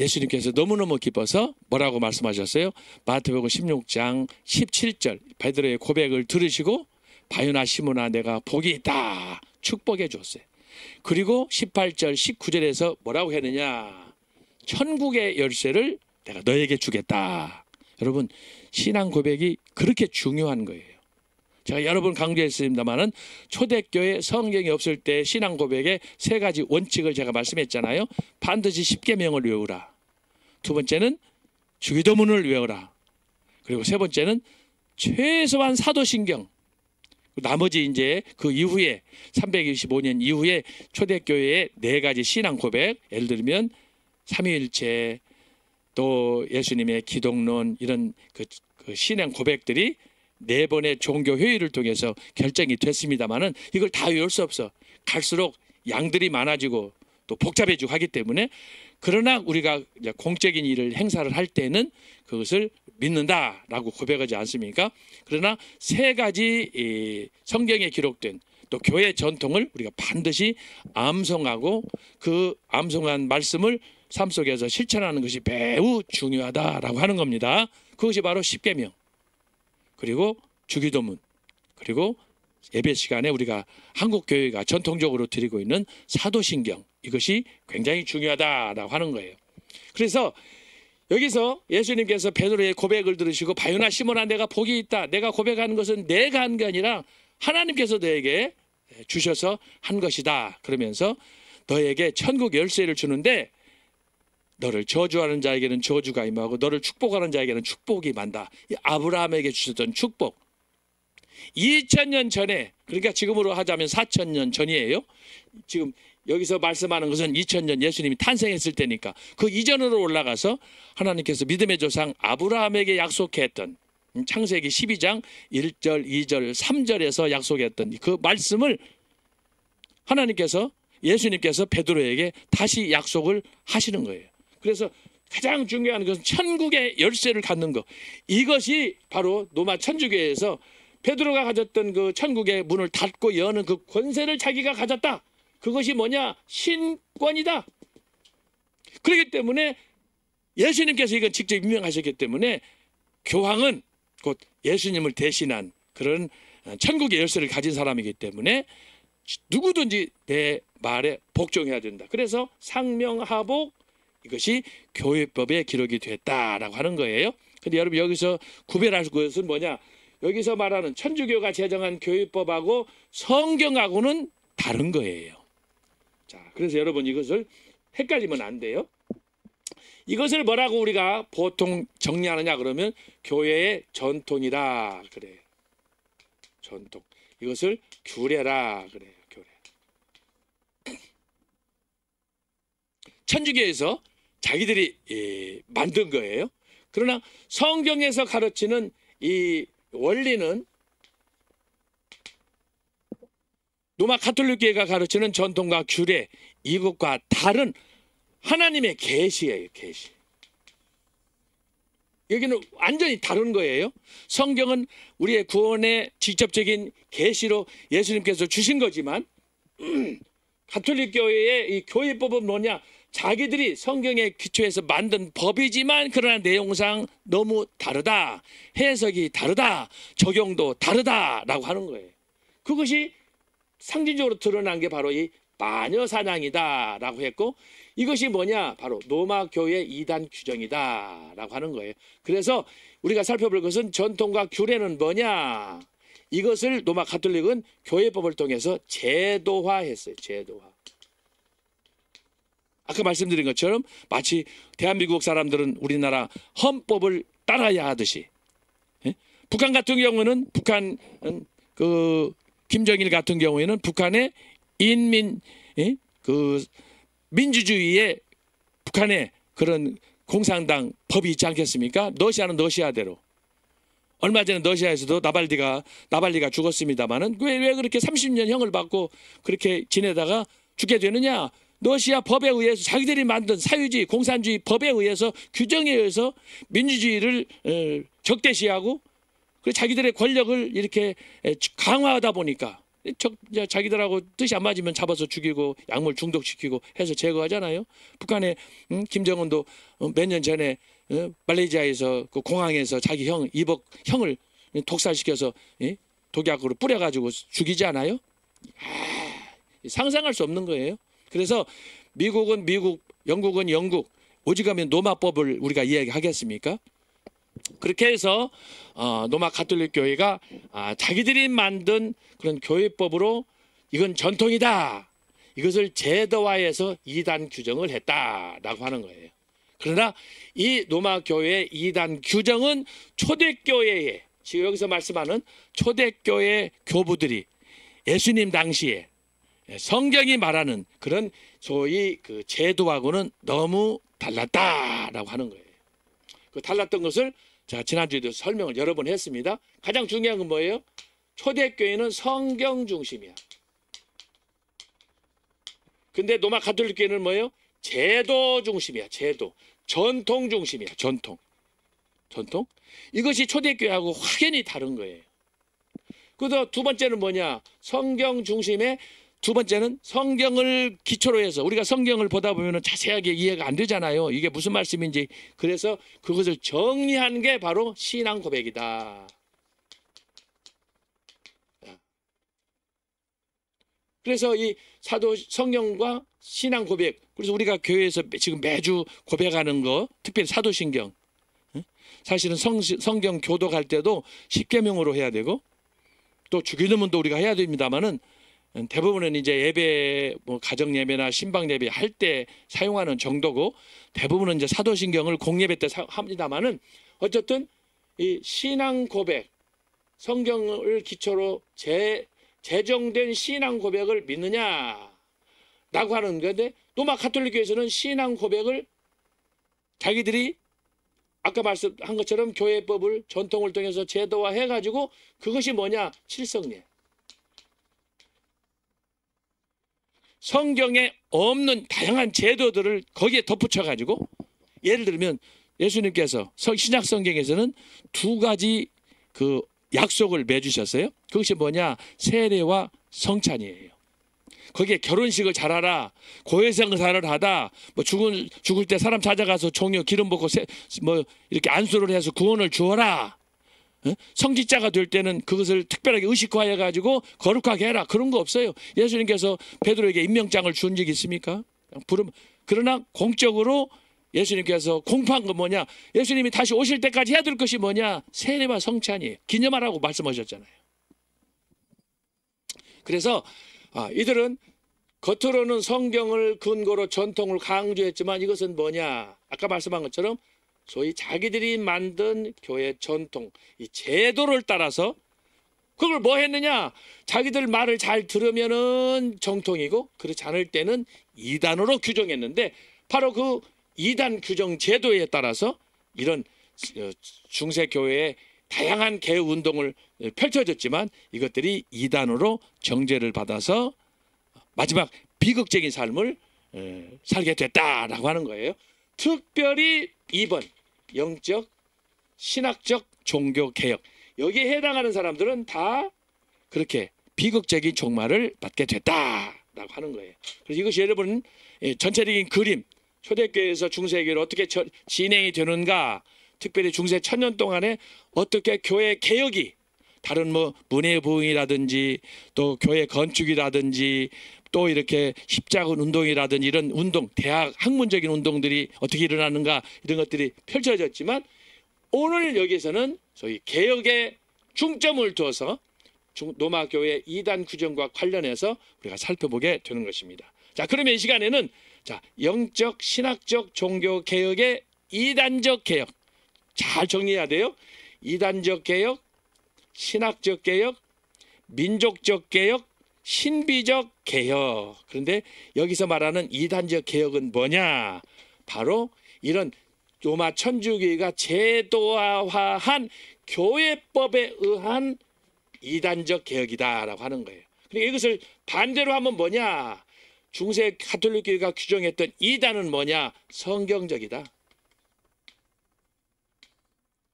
예수님께서 너무너무 기뻐서 뭐라고 말씀하셨어요? 마태복음 16장 17절 베드로의 고백을 들으시고 바요나 시몬아 내가 복이 있다 축복해 줬어요. 그리고 18절 19절에서 뭐라고 했느냐? 천국의 열쇠를 내가 너에게 주겠다. 여러분, 신앙 고백이 그렇게 중요한 거예요. 제가 여러 번 강조했습니다마는 초대교회 성경이 없을 때 신앙 고백의 3가지 원칙을 제가 말씀했잖아요. 반드시 십계명을 외우라. 두 번째는 주기도문을 외워라. 그리고 세 번째는 최소한 사도신경. 나머지 이제 그 이후에 325년 이후에 초대교회의 4가지 신앙 고백, 예를 들면 삼위일체, 또 예수님의 기독론, 이런 그 신앙 고백들이 4번의 종교 회의를 통해서 결정이 됐습니다마는 이걸 다 외울 수 없어. 갈수록 양들이 많아지고 또 복잡해지고 하기 때문에, 그러나 우리가 이제 공적인 일을 행사를 할 때는 그것을 믿는다라고 고백하지 않습니까? 그러나 3가지 성경에 기록된 또 교회 전통을 우리가 반드시 암송하고 그 암송한 말씀을 삶 속에서 실천하는 것이 매우 중요하다라고 하는 겁니다. 그것이 바로 십계명, 그리고 주기도문, 그리고 예배 시간에 우리가 한국 교회가 전통적으로 드리고 있는 사도신경, 이것이 굉장히 중요하다라고 하는 거예요. 그래서 여기서 예수님께서 베드로의 고백을 들으시고 바요나 시몬아 내가 복이 있다. 내가 고백하는 것은 내가 한 게 아니라 하나님께서 너에게 주셔서 한 것이다. 그러면서 너에게 천국 열쇠를 주는데 너를 저주하는 자에게는 저주가 임하고 너를 축복하는 자에게는 축복이 임한다. 이 아브라함에게 주셨던 축복. 2000년 전에, 그러니까 지금으로 하자면 4000년 전이에요. 지금 여기서 말씀하는 것은 2000년 예수님이 탄생했을 때니까 그 이전으로 올라가서 하나님께서 믿음의 조상 아브라함에게 약속했던 창세기 12장 1절, 2절, 3절에서 약속했던 그 말씀을 하나님께서, 예수님께서 베드로에게 다시 약속을 하시는 거예요. 그래서 가장 중요한 것은 천국의 열쇠를 갖는 것. 이것이 바로 로마 천주교에서 베드로가 가졌던 그 천국의 문을 닫고 여는 그 권세를 자기가 가졌다. 그것이 뭐냐? 신권이다. 그렇기 때문에 예수님께서 이건 직접 임명하셨기 때문에 교황은 곧 예수님을 대신한 그런 천국의 열쇠를 가진 사람이기 때문에 누구든지 내 말에 복종해야 된다. 그래서 상명하복, 이것이 교회법에 기록이 됐다라고 하는 거예요. 근데 여러분 여기서 구별할 것은 뭐냐? 여기서 말하는 천주교가 제정한 교회법하고 성경하고는 다른 거예요. 자, 그래서 여러분 이것을 헷갈리면 안 돼요. 이것을 뭐라고 우리가 보통 정리하느냐 그러면 교회의 전통이라 그래요. 전통. 이것을 규례라 그래요. 규례. 천주교에서 자기들이 만든 거예요. 그러나 성경에서 가르치는 이 원리는 로마 가톨릭교회가 가르치는 전통과 규례, 이것과 다른 하나님의 계시예요. 계시. 여기는 완전히 다른 거예요. 성경은 우리의 구원의 직접적인 계시로 예수님께서 주신 거지만 가톨릭교회의 이 교회법은 뭐냐? 자기들이 성경의 기초에서 만든 법이지만 그러나 내용상 너무 다르다. 해석이 다르다. 적용도 다르다라고 하는 거예요. 그것이 상징적으로 드러난 게 바로 이 마녀 사냥이다라고 했고, 이것이 뭐냐? 바로 로마 교회 이단 규정이다라고 하는 거예요. 그래서 우리가 살펴볼 것은 전통과 규례는 뭐냐? 이것을 로마 가톨릭은 교회법을 통해서 제도화했어요. 제도화. 아까 말씀드린 것처럼 마치 대한민국 사람들은 우리나라 헌법을 따라야 하듯이, 북한 같은 경우는 북한 그 김정일 같은 경우에는 북한의 인민 그 민주주의의 북한의 그런 공산당 법이 있지 않겠습니까? 러시아는 러시아대로. 얼마 전에 러시아에서도 나발리가 죽었습니다마는 왜 그렇게 30년 형을 받고 그렇게 지내다가 죽게 되느냐? 러시아 법에 의해서 자기들이 만든 사회주의, 공산주의 법에 의해서 규정에 의해서 민주주의를 적대시하고 그 자기들의 권력을 이렇게 강화하다 보니까 자기들하고 뜻이 안 맞으면 잡아서 죽이고 약물 중독시키고 해서 제거하잖아요. 북한의 김정은도 몇 년 전에 말레이시아에서 그 공항에서 자기 형을 독살시켜서 독약으로 뿌려가지고 죽이지 않아요? 상상할 수 없는 거예요. 그래서 미국은 미국, 영국은 영국, 오직하면 로마법을 우리가 이야기하겠습니까? 그렇게 해서 로마 가톨릭 교회가 자기들이 만든 그런 교회법으로 이건 전통이다. 이것을 제도화해서 이단 규정을 했다라고 하는 거예요. 그러나 이 로마 교회의 이단 규정은 초대교회에, 지금 여기서 말씀하는 초대교회 교부들이 예수님 당시에 성경이 말하는 그런 소위 그 제도하고는 너무 달랐다라고 하는 거예요. 그 달랐던 것을 제가 지난주에도 설명을 여러 번 했습니다. 가장 중요한 건 뭐예요? 초대교회는 성경 중심이야. 근데 로마 가톨릭 교회는 뭐예요? 제도 중심이야. 제도. 전통 중심이야. 전통. 이것이 초대교회하고 확연히 다른 거예요. 그래서 두 번째는 뭐냐? 성경 중심의 두 번째는 성경을 기초로 해서 우리가 성경을 보다 보면 자세하게 이해가 안 되잖아요. 이게 무슨 말씀인지. 그래서 그것을 정리한 게 바로 신앙 고백이다. 그래서 이 사도 성경과 신앙 고백, 그래서 우리가 교회에서 지금 매주 고백하는 거, 특별히 사도신경, 사실은 성경 교독할 때도 십계명으로 해야 되고 또 주기도문도 우리가 해야 됩니다만은 대부분은 이제 예배, 뭐 가정 예배나 신방 예배 할 때 사용하는 정도고 대부분은 이제 사도신경을 공예배 때 합니다만은 어쨌든 이 신앙 고백, 성경을 기초로 제정된 신앙 고백을 믿느냐라고 하는 건데 로마 가톨릭교에서는 신앙 고백을 자기들이 아까 말씀한 것처럼 교회법을 전통을 통해서 제도화해 가지고 그것이 뭐냐? 칠성례. 성경에 없는 다양한 제도들을 거기에 덧붙여 가지고 예를 들면 예수님께서 신약 성경에서는 두 가지 그 약속을 맺으셨어요. 그것이 뭐냐? 세례와 성찬이에요. 거기에 결혼식을 잘하라, 고해성사를 하다, 뭐 죽을 때 사람 찾아가서 종려 기름 붓고 뭐 이렇게 안수를 해서 구원을 주어라. 성직자가 될 때는 그것을 특별하게 의식화해 가지고 거룩하게 해라. 그런 거 없어요. 예수님께서 베드로에게 임명장을 준 적이 있습니까? 그러나 공적으로 예수님께서 공포한 건 뭐냐? 예수님이 다시 오실 때까지 해야 될 것이 뭐냐? 세례와 성찬이에요. 기념하라고 말씀하셨잖아요. 그래서 이들은 겉으로는 성경을 근거로 전통을 강조했지만 이것은 뭐냐? 아까 말씀한 것처럼 소위 자기들이 만든 교회 전통, 이 제도를 따라서 그걸 뭐 했느냐? 자기들 말을 잘 들으면은 정통이고 그렇지 않을 때는 이단으로 규정했는데 바로 그 이단 규정 제도에 따라서 이런 중세교회의 다양한 개혁 운동을 펼쳐졌지만 이것들이 이단으로 정죄를 받아서 마지막 비극적인 삶을 살게 됐다라고 하는 거예요. 특별히 2번 영적, 신학적 종교 개혁, 여기에 해당하는 사람들은 다 그렇게 비극적인 종말을 받게 됐다라고 하는 거예요. 그래서 이것이 여러분 전체적인 그림, 초대교회에서 중세교회로 어떻게 진행이 되는가, 특별히 중세 천년 동안에 어떻게 교회 개혁이 다른 뭐 문예 부흥이라든지 또 교회 건축이라든지 또 이렇게 십자군 운동이라든지 이런 운동, 대학 학문적인 운동들이 어떻게 일어나는가 이런 것들이 펼쳐졌지만 오늘 여기서는 소위 개혁에 중점을 두어서 로마 교회 이단 규정과 관련해서 우리가 살펴보게 되는 것입니다. 자, 그러면 이 시간에는 자, 영적, 신학적 종교 개혁의 이단적 개혁 잘 정리해야 돼요. 이단적 개혁, 신학적 개혁, 민족적 개혁, 신비적 개혁. 그런데 여기서 말하는 이단적 개혁은 뭐냐? 바로 이런 로마 천주교회가 제도화한 교회법에 의한 이단적 개혁이다라고 하는 거예요. 그러니까 이것을 반대로 하면 뭐냐? 중세 가톨릭 교회가 규정했던 이단은 뭐냐? 성경적이다.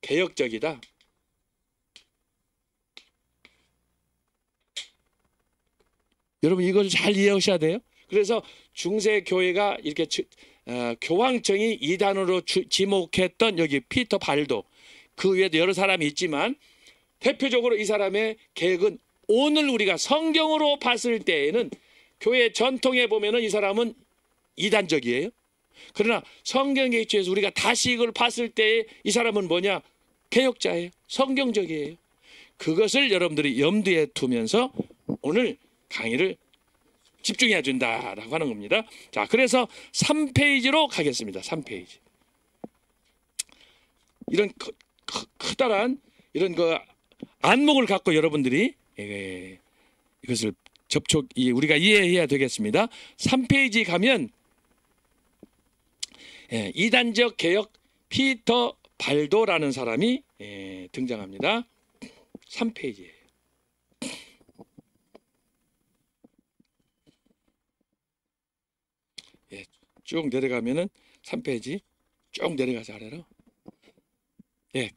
개혁적이다. 여러분 이걸 잘 이해하셔야 돼요. 그래서 중세 교회가 이렇게 교황청이 이단으로 지목했던 여기 피터 발도, 그 외에도 여러 사람이 있지만 대표적으로 이 사람의 개혁은 오늘 우리가 성경으로 봤을 때에는 교회 전통에 보면은 이 사람은 이단적이에요. 그러나 성경에 기초해서 우리가 다시 이걸 봤을 때 이 사람은 뭐냐? 개혁자예요. 성경적이에요. 그것을 여러분들이 염두에 두면서 오늘 강의를 집중해야 된다라고 하는 겁니다. 자, 그래서 3페이지로 가겠습니다. 3페이지. 이런 커다란 이런 그 안목을 갖고 여러분들이 이것을 우리가 이해해야 되겠습니다. 3페이지 가면 이단적 개혁 피터 발도라는 사람이 등장합니다. 3페이지예요. 쭉 내려가면은 3페이지 쭉 내려가서 아래로.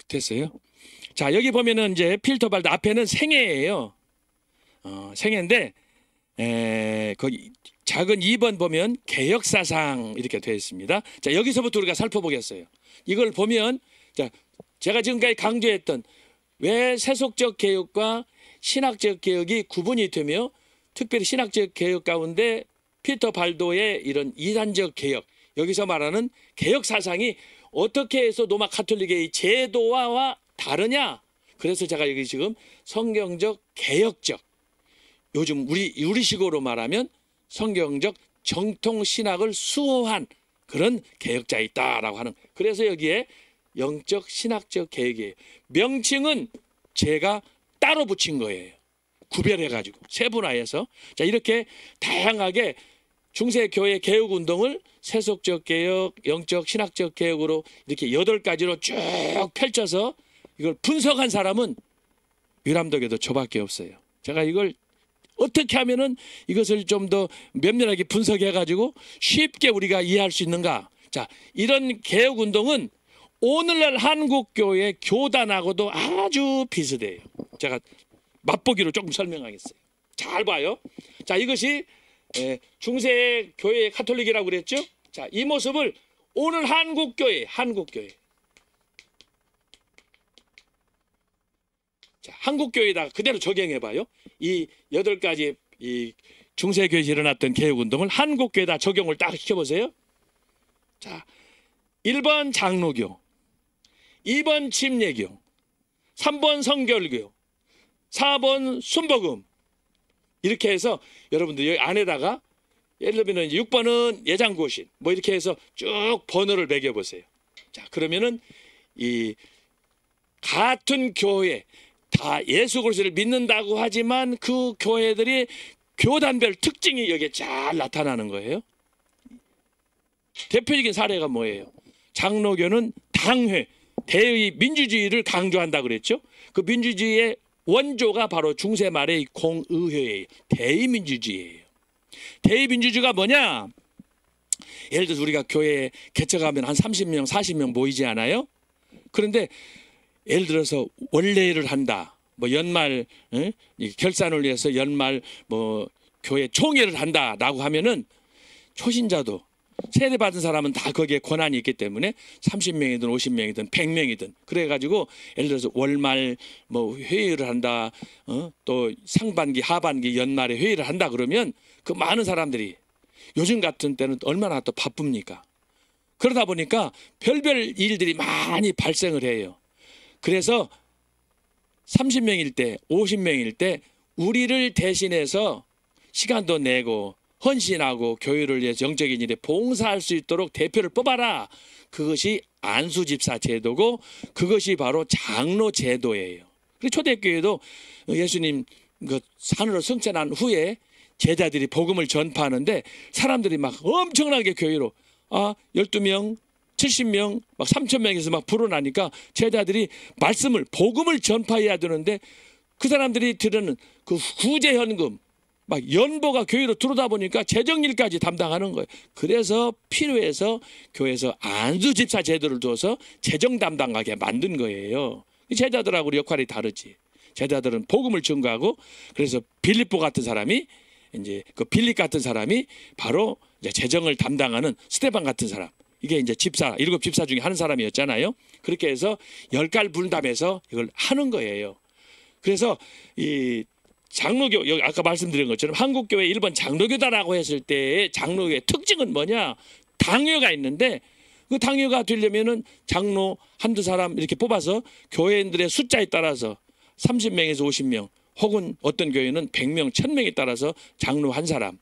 됐어요. 자, 여기 보면은 이제 필터 발도 앞에는 생애예요. 생애인데 거기 작은 2번 보면 개혁사상 이렇게 되어 있습니다. 자, 여기서부터 우리가 살펴보겠어요. 이걸 보면 자, 제가 지금까지 강조했던 왜 세속적 개혁과 신학적 개혁이 구분이 되며 특별히 신학적 개혁 가운데 피터 발도의 이런 이단적 개혁, 여기서 말하는 개혁 사상이 어떻게 해서 로마 가톨릭의 제도와 다르냐. 그래서 제가 여기 지금 성경적 개혁적, 요즘 우리식으로 말하면 성경적 정통 신학을 수호한 그런 개혁자가 있다라고 하는. 그래서 여기에 영적 신학적 개혁이에요. 명칭은 제가 따로 붙인 거예요. 구별해가지고 세분화해서. 자, 이렇게 다양하게 중세교회 개혁운동을 세속적 개혁, 영적 신학적 개혁으로 이렇게 8가지로 쭉 펼쳐서 이걸 분석한 사람은 위람독에도 저밖에 없어요. 제가 이걸 어떻게 하면은 이것을 좀 더 면밀하게 분석해가지고 쉽게 우리가 이해할 수 있는가. 자, 이런 개혁운동은 오늘날 한국교회 교단하고도 아주 비슷해요. 제가 맛보기로 조금 설명하겠어요. 잘 봐요. 자, 이것이 중세 교회 가톨릭이라고 그랬죠. 자, 이 모습을 오늘 한국교회 자, 한국교회에다가 그대로 적용해봐요. 이 8가지 이 중세교회에서 일어났던 개혁운동을 한국교회에다 적용을 딱 시켜보세요. 자, 1번 장로교, 2번 침례교, 3번 성결교, 4번 순복음. 이렇게 해서 여러분들 여기 안에다가 예를 들면 6번은 예장고신 뭐 이렇게 해서 쭉 번호를 매겨보세요. 자, 그러면은 이 같은 교회 다 예수 그리스도를 믿는다고 하지만 그 교회들이 교단별 특징이 여기에 잘 나타나는 거예요. 대표적인 사례가 뭐예요? 장로교는 당회, 대의 민주주의를 강조한다 그랬죠. 그 민주주의의 원조가 바로 중세 말의 공의회예요. 대의민주주의예요. 대의민주주의가 뭐냐? 예를 들어서 우리가 교회에 개척하면 한 30명, 40명 모이지 않아요? 그런데 예를 들어서 원례를 한다. 뭐 연말 결산을 위해서 연말 뭐 교회 총회를 한다라고 하면은 초신자도 세례 받은 사람은 다 거기에 권한이 있기 때문에 30명이든 50명이든 100명이든 그래가지고 예를 들어서 월말 뭐 회의를 한다, 또 상반기, 하반기, 연말에 회의를 한다 그러면 그 많은 사람들이 요즘 같은 때는 얼마나 또 바쁩니까? 그러다 보니까 별별 일들이 많이 발생을 해요. 그래서 30명일 때, 50명일 때 우리를 대신해서 시간도 내고 헌신하고 교회를 위해서 영적인 일에 봉사할 수 있도록 대표를 뽑아라. 그것이 안수집사 제도고 그것이 바로 장로 제도예요. 그리고 초대교회도 예수님 그 산으로 승천한 후에 제자들이 복음을 전파하는데 사람들이 막 엄청나게 교회로 12명, 70명, 막 3,000명에서 막 불어나니까 제자들이 말씀을 복음을 전파해야 되는데 그 사람들이 들은 그 구제현금 막 연보가 교회로 들어오다 보니까 재정일까지 담당하는 거예요. 그래서 필요해서 교회에서 안수집사 제도를 둬서 재정 담당하게 만든 거예요. 제자들하고 우리 역할이 다르지. 제자들은 복음을 전가하고 그래서 빌립보 같은 사람이 이제 그 빌립 같은 사람이 바로 이제 재정을 담당하는 스데반 같은 사람. 이게 이제 집사, 7 집사 중에 한 사람이었잖아요. 그렇게 해서 열갈 분담해서 이걸 하는 거예요. 그래서 이 장로교, 여기 아까 말씀드린 것처럼 한국교회 1번 장로교다라고 했을 때의 장로교의 특징은 뭐냐? 당회가 있는데 그 당회가 되려면은 장로 한두 사람 이렇게 뽑아서 교회인들의 숫자에 따라서 30명에서 50명 혹은 어떤 교회는 100명, 1000명에 따라서 장로 한 사람.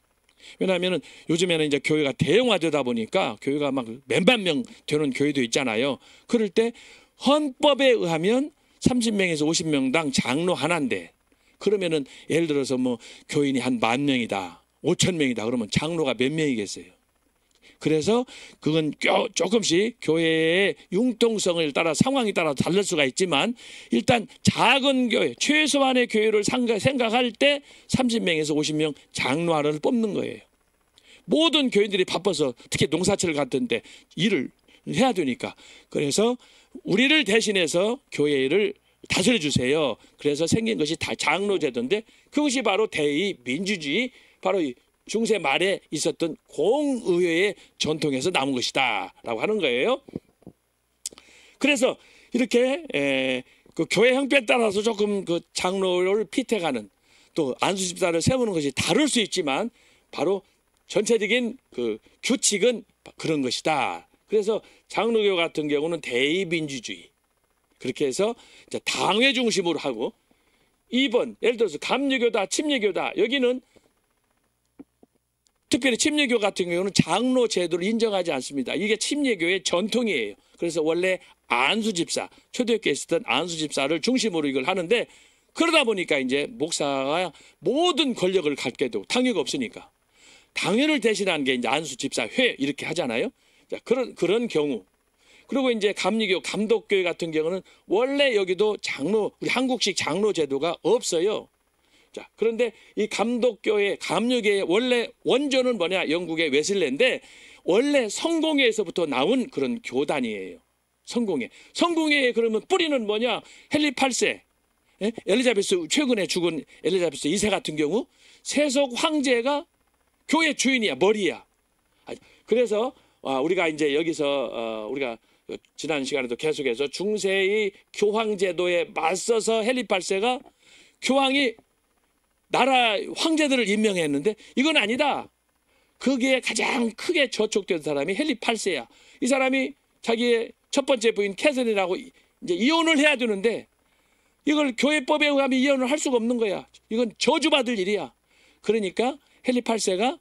왜냐하면 요즘에는 이제 교회가 대형화되다 보니까 교회가 막 몇만 명 되는 교회도 있잖아요. 그럴 때 헌법에 의하면 30명에서 50명당 장로 하나인데 그러면은 예를 들어서 뭐 교인이 한 10,000명이다, 5,000명이다 그러면 장로가 몇 명이겠어요? 그래서 그건 조금씩 교회의 융통성을 따라 상황에 따라 다를 수가 있지만 일단 작은 교회, 최소한의 교회를 생각할 때 30명에서 50명 장로 하나를 뽑는 거예요. 모든 교인들이 바빠서 특히 농사철 같은 데 일을 해야 되니까 그래서 우리를 대신해서 교회를 다스려 주세요. 그래서 생긴 것이 다 장로제도인데 그것이 바로 대의민주주의, 바로 이 중세 말에 있었던 공의회의 전통에서 남은 것이다 라고 하는 거예요. 그래서 이렇게 그 교회 형편에 따라서 조금 그 장로를 피택하는, 또 안수집사를 세우는 것이 다를 수 있지만 바로 전체적인 그 규칙은 그런 것이다. 그래서 장로교 같은 경우는 대의민주주의, 그렇게 해서 이제 당회 중심으로 하고, 2번 예를 들어서 감리교다, 침례교다, 여기는 특별히 침례교 같은 경우는 장로 제도를 인정하지 않습니다. 이게 침례교의 전통이에요. 그래서 원래 안수집사, 초대교회에 있었던 안수집사를 중심으로 이걸 하는데, 그러다 보니까 이제 목사가 모든 권력을 갖게 되고 당회가 없으니까 당회를 대신하는 게 이제 안수집사회 이렇게 하잖아요. 자, 그런 경우. 그리고 이제 감리교, 감독교회 같은 경우는 원래 여기도 장로, 우리 한국식 장로 제도가 없어요. 자, 그런데 이 감독교회, 감리교회 원래 원조는 뭐냐? 영국의 웨슬레인데 원래 성공회에서부터 나온 그런 교단이에요. 성공회. 성공회의 그러면 뿌리는 뭐냐? 헨리 8세, 엘리자베스, 최근에 죽은 엘리자베스 2세 같은 경우 세속 황제가 교회 주인이야, 머리야. 그래서 우리가 이제 여기서 우리가 지난 시간에도 계속해서 중세의 교황제도에 맞서서 헨리 8세가 교황이 나라 황제들을 임명했는데 이건 아니다. 거기에 가장 크게 저촉된 사람이 헨리 8세야. 이 사람이 자기의 첫 번째 부인 캐서린하고 이제 이혼을 해야 되는데 이걸 교회법에 의하면 이혼을 할 수가 없는 거야. 이건 저주받을 일이야. 그러니까 헨리 8세가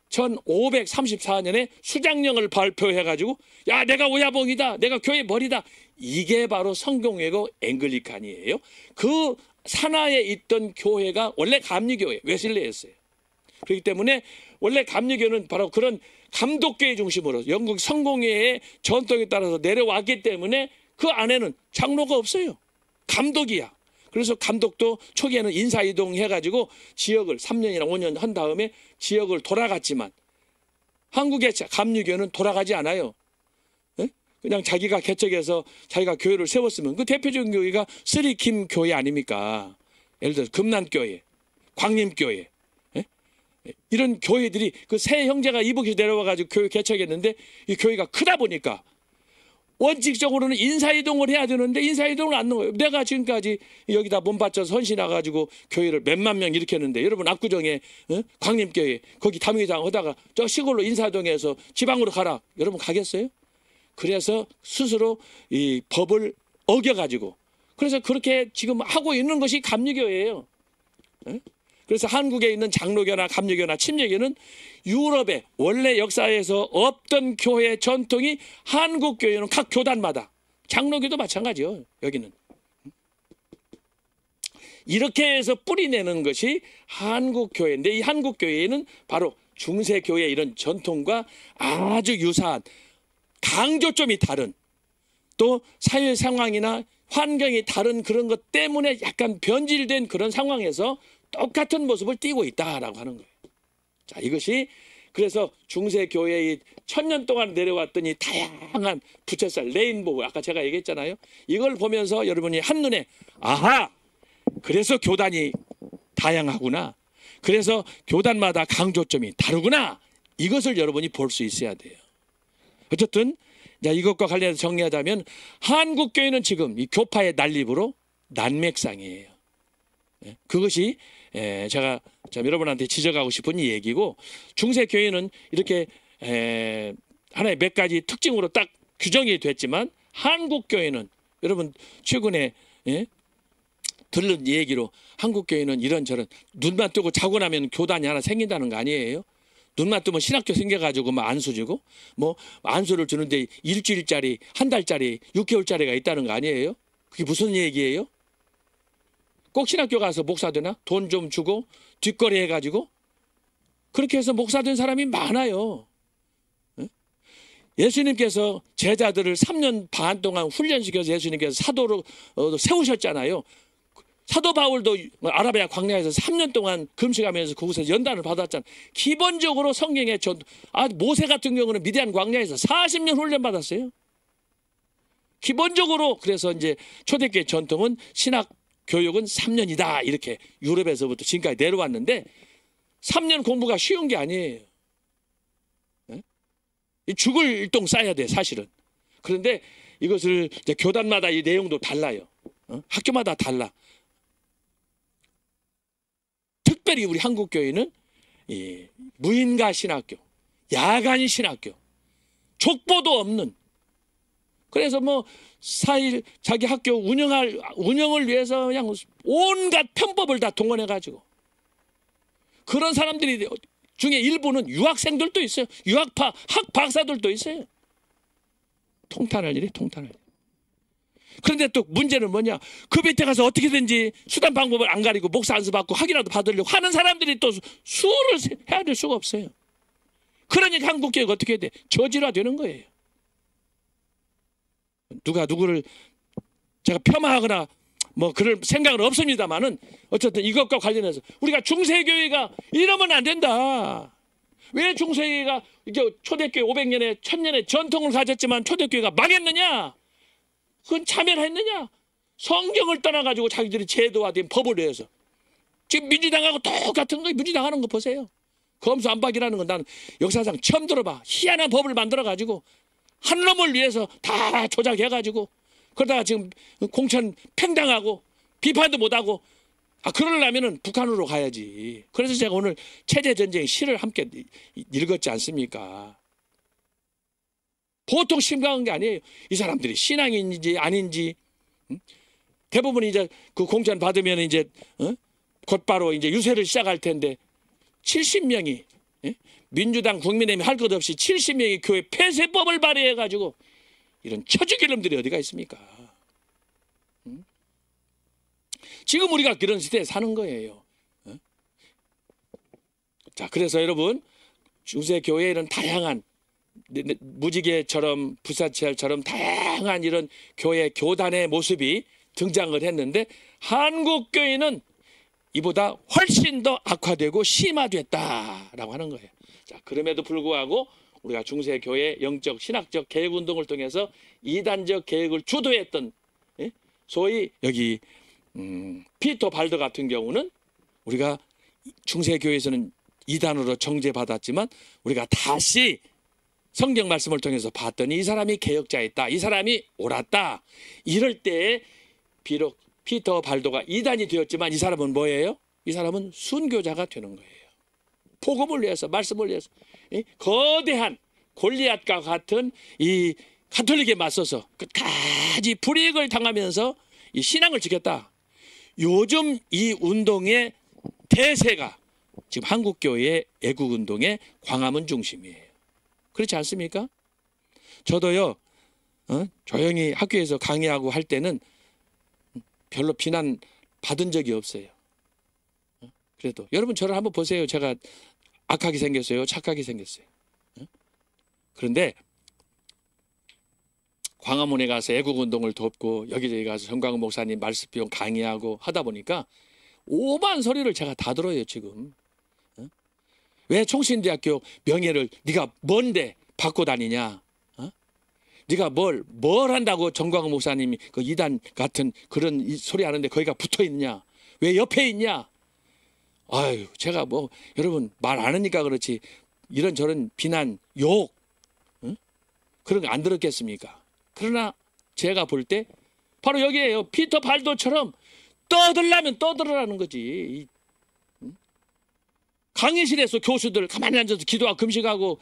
1534년에 수장령을 발표해가지고 야, 내가 오야봉이다, 내가 교회 머리다. 이게 바로 성공회고 앵글리칸이에요. 그 산하에 있던 교회가 원래 감리교회, 웨슬레였어요. 그렇기 때문에 원래 감리교는 바로 그런 감독교회 중심으로 영국 성공회의 전통에 따라서 내려왔기 때문에 그 안에는 장로가 없어요. 감독이야. 그래서 감독도 초기에는 인사이동 해가지고 지역을 3년이나 5년 한 다음에 지역을 돌아갔지만 한국의 감리교는 돌아가지 않아요. 그냥 자기가 개척해서 자기가 교회를 세웠으면 그 대표적인 교회가 쓰리킴 교회 아닙니까? 예를 들어서 금난교회, 광림교회, 이런 교회들이 그 세 형제가 이북에서 내려와가지고 교회 개척했는데 이 교회가 크다 보니까 원칙적으로는 인사이동을 해야 되는데 인사이동을 안 넣어요. 내가 지금까지 여기다 몸 바쳐서 헌신해가지고 교회를 몇만 명 일으켰는데 여러분 압구정에 광림교회 거기 담회장 하다가 저 시골로 인사동에서 지방으로 가라. 여러분 가겠어요? 그래서 스스로 이 법을 어겨가지고 그래서 그렇게 지금 하고 있는 것이 감리교회예요. 그래서 한국에 있는 장로교나 감리교나 침례교는 유럽의 원래 역사에서 없던 교회 전통이 한국교회는 각 교단마다, 장로교도 마찬가지요. 여기는 이렇게 해서 뿌리내는 것이 한국교회인데 이 한국교회는 바로 중세교회 이런 전통과 아주 유사한 강조점이 다른, 또 사회 상황이나 환경이 다른 그런 것 때문에 약간 변질된 그런 상황에서 똑같은 모습을 띠고 있다라고 하는 거예요. 자, 이것이 그래서 중세 교회의 1000년 동안 내려왔던 이 다양한 부채살 레인보우, 아까 제가 얘기했잖아요. 이걸 보면서 여러분이 한눈에 아하, 그래서 교단이 다양하구나, 그래서 교단마다 강조점이 다르구나, 이것을 여러분이 볼 수 있어야 돼요. 어쨌든 이것과 관련해서 정리하자면 한국교회는 지금 이 교파의 난립으로 난맥상이에요. 그것이 제가 여러분한테 지적하고 싶은 이 얘기고, 중세교회는 이렇게 하나의 몇 가지 특징으로 딱 규정이 됐지만 한국교회는 여러분 최근에 들은 얘기로 한국교회는 이런저런 눈만 뜨고 자고 나면 교단이 하나 생긴다는 거 아니에요? 눈만 뜨면 신학교 생겨가지고 뭐 안수 주고 뭐 안수를 주는데 일주일짜리, 한 달짜리, 6개월짜리가 있다는 거 아니에요? 그게 무슨 얘기예요? 꼭 신학교 가서 목사 되나? 돈 좀 주고 뒷거리 해가지고 그렇게 해서 목사 된 사람이 많아요. 예수님께서 제자들을 3년 반 동안 훈련시켜서 예수님께서 사도로 세우셨잖아요. 사도 바울도 아라비아 광야에서 3년 동안 금식하면서 그곳에서 연단을 받았잖아요. 기본적으로 성경에 모세 같은 경우는 미디안 광야에서 40년 훈련 받았어요. 기본적으로 그래서 이제 초대교회 전통은 신학 교육은 3년이다 이렇게 유럽에서부터 지금까지 내려왔는데 3년 공부가 쉬운 게 아니에요. 죽을 일동 쌓아야 돼 사실은. 그런데 이것을 이제 교단마다 이 내용도 달라요. 학교마다 달라. 특별히 우리 한국교회는 이 무인가 신학교, 야간 신학교, 족보도 없는. 그래서 뭐 4일 자기 학교 운영을 위해서 그냥 온갖 편법을 다 동원해 가지고 그런 사람들이 중에 일부는 유학생들도 있어요. 유학파 학박사들도 있어요. 통탄할 일이 통탄할 일. 그런데 또 문제는 뭐냐? 그 밑에 가서 어떻게든지 수단 방법을 안 가리고 목사 안수 받고 학위라도 받으려고 하는 사람들이 또 수를 헤아릴 수가 없어요. 그러니까 한국교회가 어떻게 돼? 저질화되는 거예요. 누가 누구를 제가 폄하하거나 뭐 그럴 생각은 없습니다만은 어쨌든 이것과 관련해서 우리가 중세교회가 이러면 안 된다. 왜 중세교회가 이제 초대교회 500년에 1000년의 전통을 가졌지만 초대교회가 망했느냐? 그건 참여했느냐? 성경을 떠나가지고 자기들이 제도화된 법을 내서 지금 민주당하고 똑같은 거예요. 민주당 하는 거 보세요. 검수안박이라는 건 나는 역사상 처음 들어봐. 희한한 법을 만들어가지고 한 놈을 위해서 다 조작해가지고 그러다가 지금 공천 팽당하고 비판도 못하고 그러려면은 북한으로 가야지. 그래서 제가 오늘 체제전쟁 시를 함께 읽었지 않습니까? 보통 심각한 게 아니에요. 이 사람들이 신앙인지 아닌지. 대부분 이제 그 공천 받으면 이제 곧바로 이제 유세를 시작할 텐데 70명이 민주당 국민의힘 할 것 없이 70명이 교회 폐쇄법을 발의해 가지고 이런 처죽이놈들이 어디가 있습니까? 지금 우리가 그런 시대에 사는 거예요. 자, 그래서 여러분 중세 교회에 이런 다양한 무지개처럼 부사체처럼 다양한 이런 교회 교단의 모습이 등장을 했는데 한국 교회는 이보다 훨씬 더 악화되고 심화됐다라고 하는 거예요. 자, 그럼에도 불구하고 우리가 중세 교회 영적 신학적 개혁 운동을 통해서 이단적 개혁을 주도했던 소위 여기 피터 발더 같은 경우는 우리가 중세 교회에서는 이단으로 정죄받았지만 우리가 다시 성경 말씀을 통해서 봤더니 이 사람이 개혁자였다. 이 사람이 옳았다. 이럴 때 비록 피터 발도가 이단이 되었지만 이 사람은 뭐예요? 이 사람은 순교자가 되는 거예요. 복음을 위해서 말씀을 위해서 거대한 골리앗과 같은 이 가톨릭에 맞서서 끝까지 불이익을 당하면서 이 신앙을 지켰다. 요즘 이 운동의 대세가 지금 한국교회의 애국운동의 광화문 중심이에요. 그렇지 않습니까? 저도요 조용히 학교에서 강의하고 할 때는 별로 비난 받은 적이 없어요. 그래도 여러분 저를 한번 보세요. 제가 악하게 생겼어요? 착하게 생겼어요? 그런데 광화문에 가서 애국운동을 돕고 여기저기 가서 정광훈 목사님 말씀 비용 강의하고 하다 보니까 오만 소리를 제가 다 들어요 지금. 왜 총신대학교 명예를 네가 뭔데 받고 다니냐? 네가 뭘 한다고 정광훈 목사님이 그 이단 같은 그런 소리 하는데 거기가 붙어 있느냐? 왜 옆에 있냐? 아유, 제가 뭐 여러분 말 안 하니까 그렇지 이런저런 비난, 욕 그런 거 안 들었겠습니까? 그러나 제가 볼 때 바로 여기에요. 피터 발도처럼 떠들라면 떠들으라는 거지. 강의실에서 교수들 가만히 앉아서 기도하고 금식하고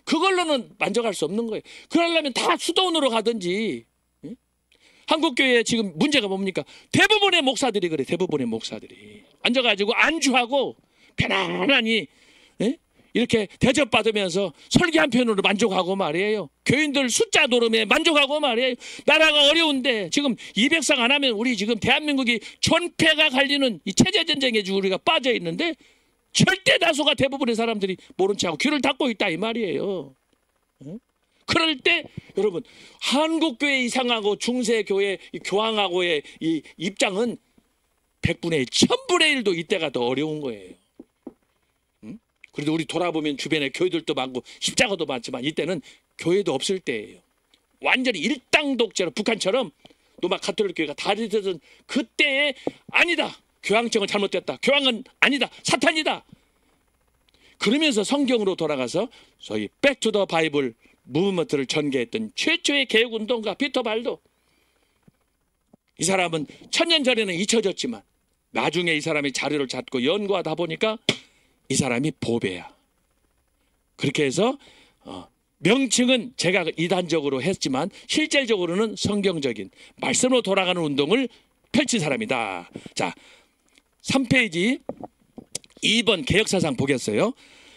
그걸로는 만족할 수 없는 거예요. 그러려면 다 수도원으로 가든지. 한국교회 지금 문제가 뭡니까? 대부분의 목사들이 그래. 대부분의 목사들이 앉아가지고 안주하고 편안하니 이렇게 대접받으면서 설교 한 편으로 만족하고 말이에요. 교인들 숫자 노름에 만족하고 말이에요. 나라가 어려운데 지금 200상 안 하면 우리 지금 대한민국이 전폐가 갈리는 이 체제전쟁에 지금 우리가 빠져 있는데 절대 다수가 대부분의 사람들이 모른 체 하고 귀를 닫고 있다 이 말이에요. 그럴 때 여러분 한국교회 이상하고 중세교회 교황하고의 이 입장은 100분의 1, 1000분의 1도 이때가 더 어려운 거예요. 그래도 우리 돌아보면 주변에 교회들도 많고 십자가도 많지만 이때는 교회도 없을 때예요. 완전히 일당 독재로 북한처럼 로마 가톨릭 교회가 다리 되던 그때에 아니다. 교황청은 잘못됐다. 교황은 아니다. 사탄이다. 그러면서 성경으로 돌아가서 소위 백투더 바이블 무브먼트를 전개했던 최초의 개혁운동가 피터 발도. 이 사람은 1000년 전에는 잊혀졌지만 나중에 이 사람이 자료를 찾고 연구하다 보니까 이 사람이 보배야. 그렇게 해서 명칭은 제가 이단적으로 했지만 실질적으로는 성경적인 말씀으로 돌아가는 운동을 펼친 사람이다. 자, 3페이지 2번 개혁사상 보겠어요.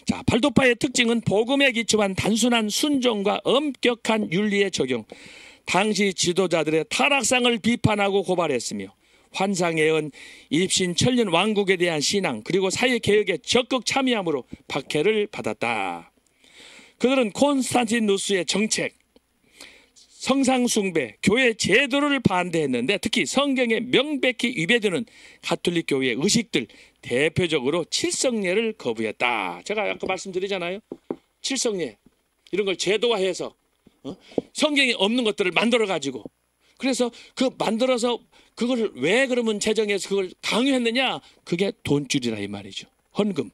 자, 발도파의 특징은 복음에 기초한 단순한 순종과 엄격한 윤리의 적용, 당시 지도자들의 타락상을 비판하고 고발했으며 환상예언, 입신, 천년 왕국에 대한 신앙, 그리고 사회개혁에 적극 참여함으로 박해를 받았다. 그들은 콘스탄티누스의 정책, 성상숭배, 교회 제도를 반대했는데 특히 성경에 명백히 위배되는 가톨릭 교회의 의식들, 대표적으로 칠성례를 거부했다. 제가 아까 말씀드리잖아요. 칠성례 이런 걸 제도화해서 성경에 없는 것들을 만들어가지고, 그래서 그 만들어서 그걸 왜 그러면 제정해서 그걸 강요했느냐? 그게 돈줄이라 이 말이죠. 헌금.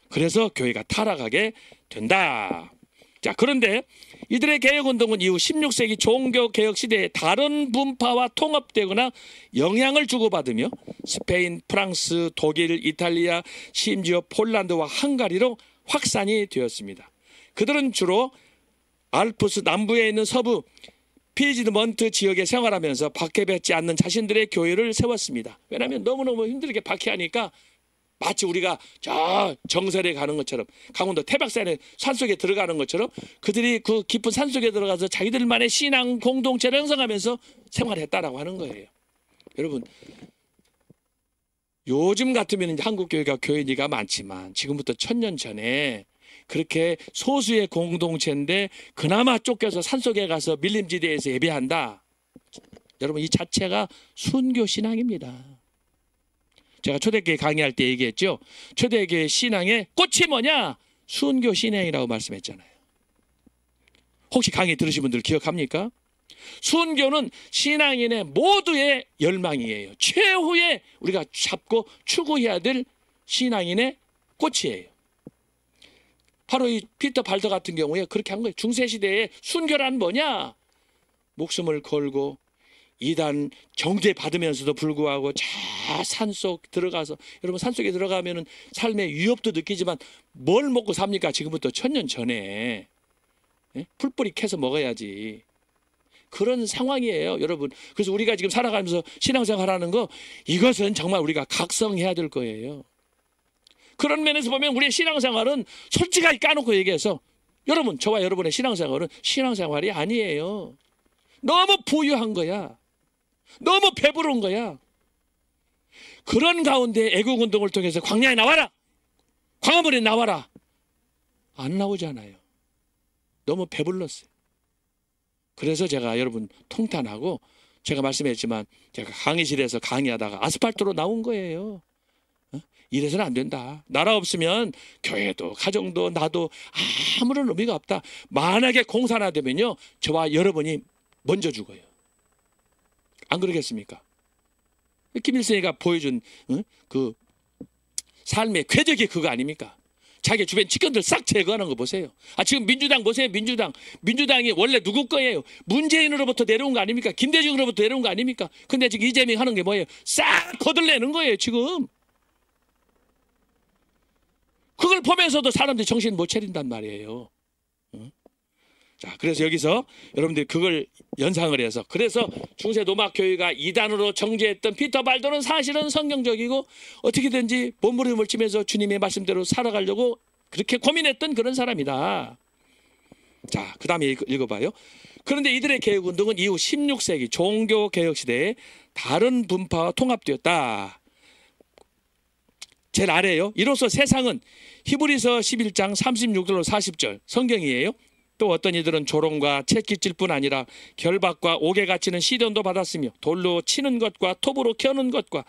그래서 교회가 타락하게 된다. 자, 그런데 이들의 개혁운동은 이후 16세기 종교개혁 시대에 다른 분파와 통합되거나 영향을 주고받으며 스페인, 프랑스, 독일, 이탈리아, 심지어 폴란드와 헝가리로 확산이 되었습니다. 그들은 주로 알프스 남부에 있는 서부 피지먼트 지역에 생활하면서 박해받지 않는 자신들의 교회를 세웠습니다. 왜냐하면 너무너무 힘들게 박해하니까 마치 우리가 저 정설에 가는 것처럼, 강원도 태백산에 산속에 들어가는 것처럼 그들이 그 깊은 산속에 들어가서 자기들만의 신앙 공동체를 형성하면서 생활했다라고 하는 거예요. 여러분, 요즘 같으면 이제 한국 교회가 교인이가 많지만 지금부터 1000년 전에 그렇게 소수의 공동체인데 그나마 쫓겨서 산속에 가서 밀림지대에서 예배한다. 여러분, 이 자체가 순교 신앙입니다. 제가 초대교회 강의할 때 얘기했죠. 초대교회 신앙의 꽃이 뭐냐? 순교 신앙이라고 말씀했잖아요. 혹시 강의 들으신 분들 기억합니까? 순교는 신앙인의 모두의 열망이에요. 최후의 우리가 잡고 추구해야 될 신앙인의 꽃이에요. 바로 이 피터 발더 같은 경우에 그렇게 한 거예요. 중세시대에 순교란 뭐냐? 목숨을 걸고 이단 정죄 받으면서도 불구하고 저 산속 들어가서, 여러분 산속에 들어가면은 삶의 위협도 느끼지만 뭘 먹고 삽니까? 지금부터 1000년 전에 풀뿌리 캐서 먹어야지. 그런 상황이에요, 여러분. 그래서 우리가 지금 살아가면서 신앙생활하는 거, 이것은 정말 우리가 각성해야 될 거예요. 그런 면에서 보면 우리의 신앙생활은 솔직하게 까놓고 얘기해서, 여러분, 저와 여러분의 신앙생활은 신앙생활이 아니에요. 너무 부유한 거야. 너무 배부른 거야. 그런 가운데 애국운동을 통해서 광야에 나와라, 광화문에 나와라, 안 나오잖아요. 너무 배불렀어요. 그래서 제가 여러분 통탄하고, 제가 말씀했지만 제가 강의실에서 강의하다가 아스팔트로 나온 거예요. 이래서는 안 된다. 나라 없으면 교회도 가정도 나도 아무런 의미가 없다. 만약에 공산화 되면요, 저와 여러분이 먼저 죽어요. 안 그러겠습니까? 김일성이가 보여준 그 삶의 궤적이 그거 아닙니까? 자기 주변 직원들 싹 제거하는 거 보세요. 지금 민주당 보세요. 민주당이 원래 누구 거예요? 문재인으로부터 내려온 거 아닙니까? 김대중으로부터 내려온 거 아닙니까? 근데 지금 이재명 하는 게 뭐예요? 싹 거들내는 거예요, 지금. 그걸 보면서도 사람들이 정신 못 차린단 말이에요. 자, 그래서 여기서 여러분들이 그걸 연상을 해서, 그래서 중세 로마 교회가 이단으로 정죄했던 피터 발도는 사실은 성경적이고 어떻게든지 몸부림을 치면서 주님의 말씀대로 살아가려고 그렇게 고민했던 그런 사람이다. 자, 그 다음에 읽어봐요. 그런데 이들의 개혁운동은 이후 16세기 종교개혁 시대에 다른 분파와 통합되었다. 제일 아래에요. 이로써 세상은, 히브리서 11장 36절로 40절 성경이에요. 또 어떤 이들은 조롱과 채찍질 뿐 아니라 결박과 옥에 갇히는 시련도 받았으며 돌로 치는 것과 톱으로 켜는 것과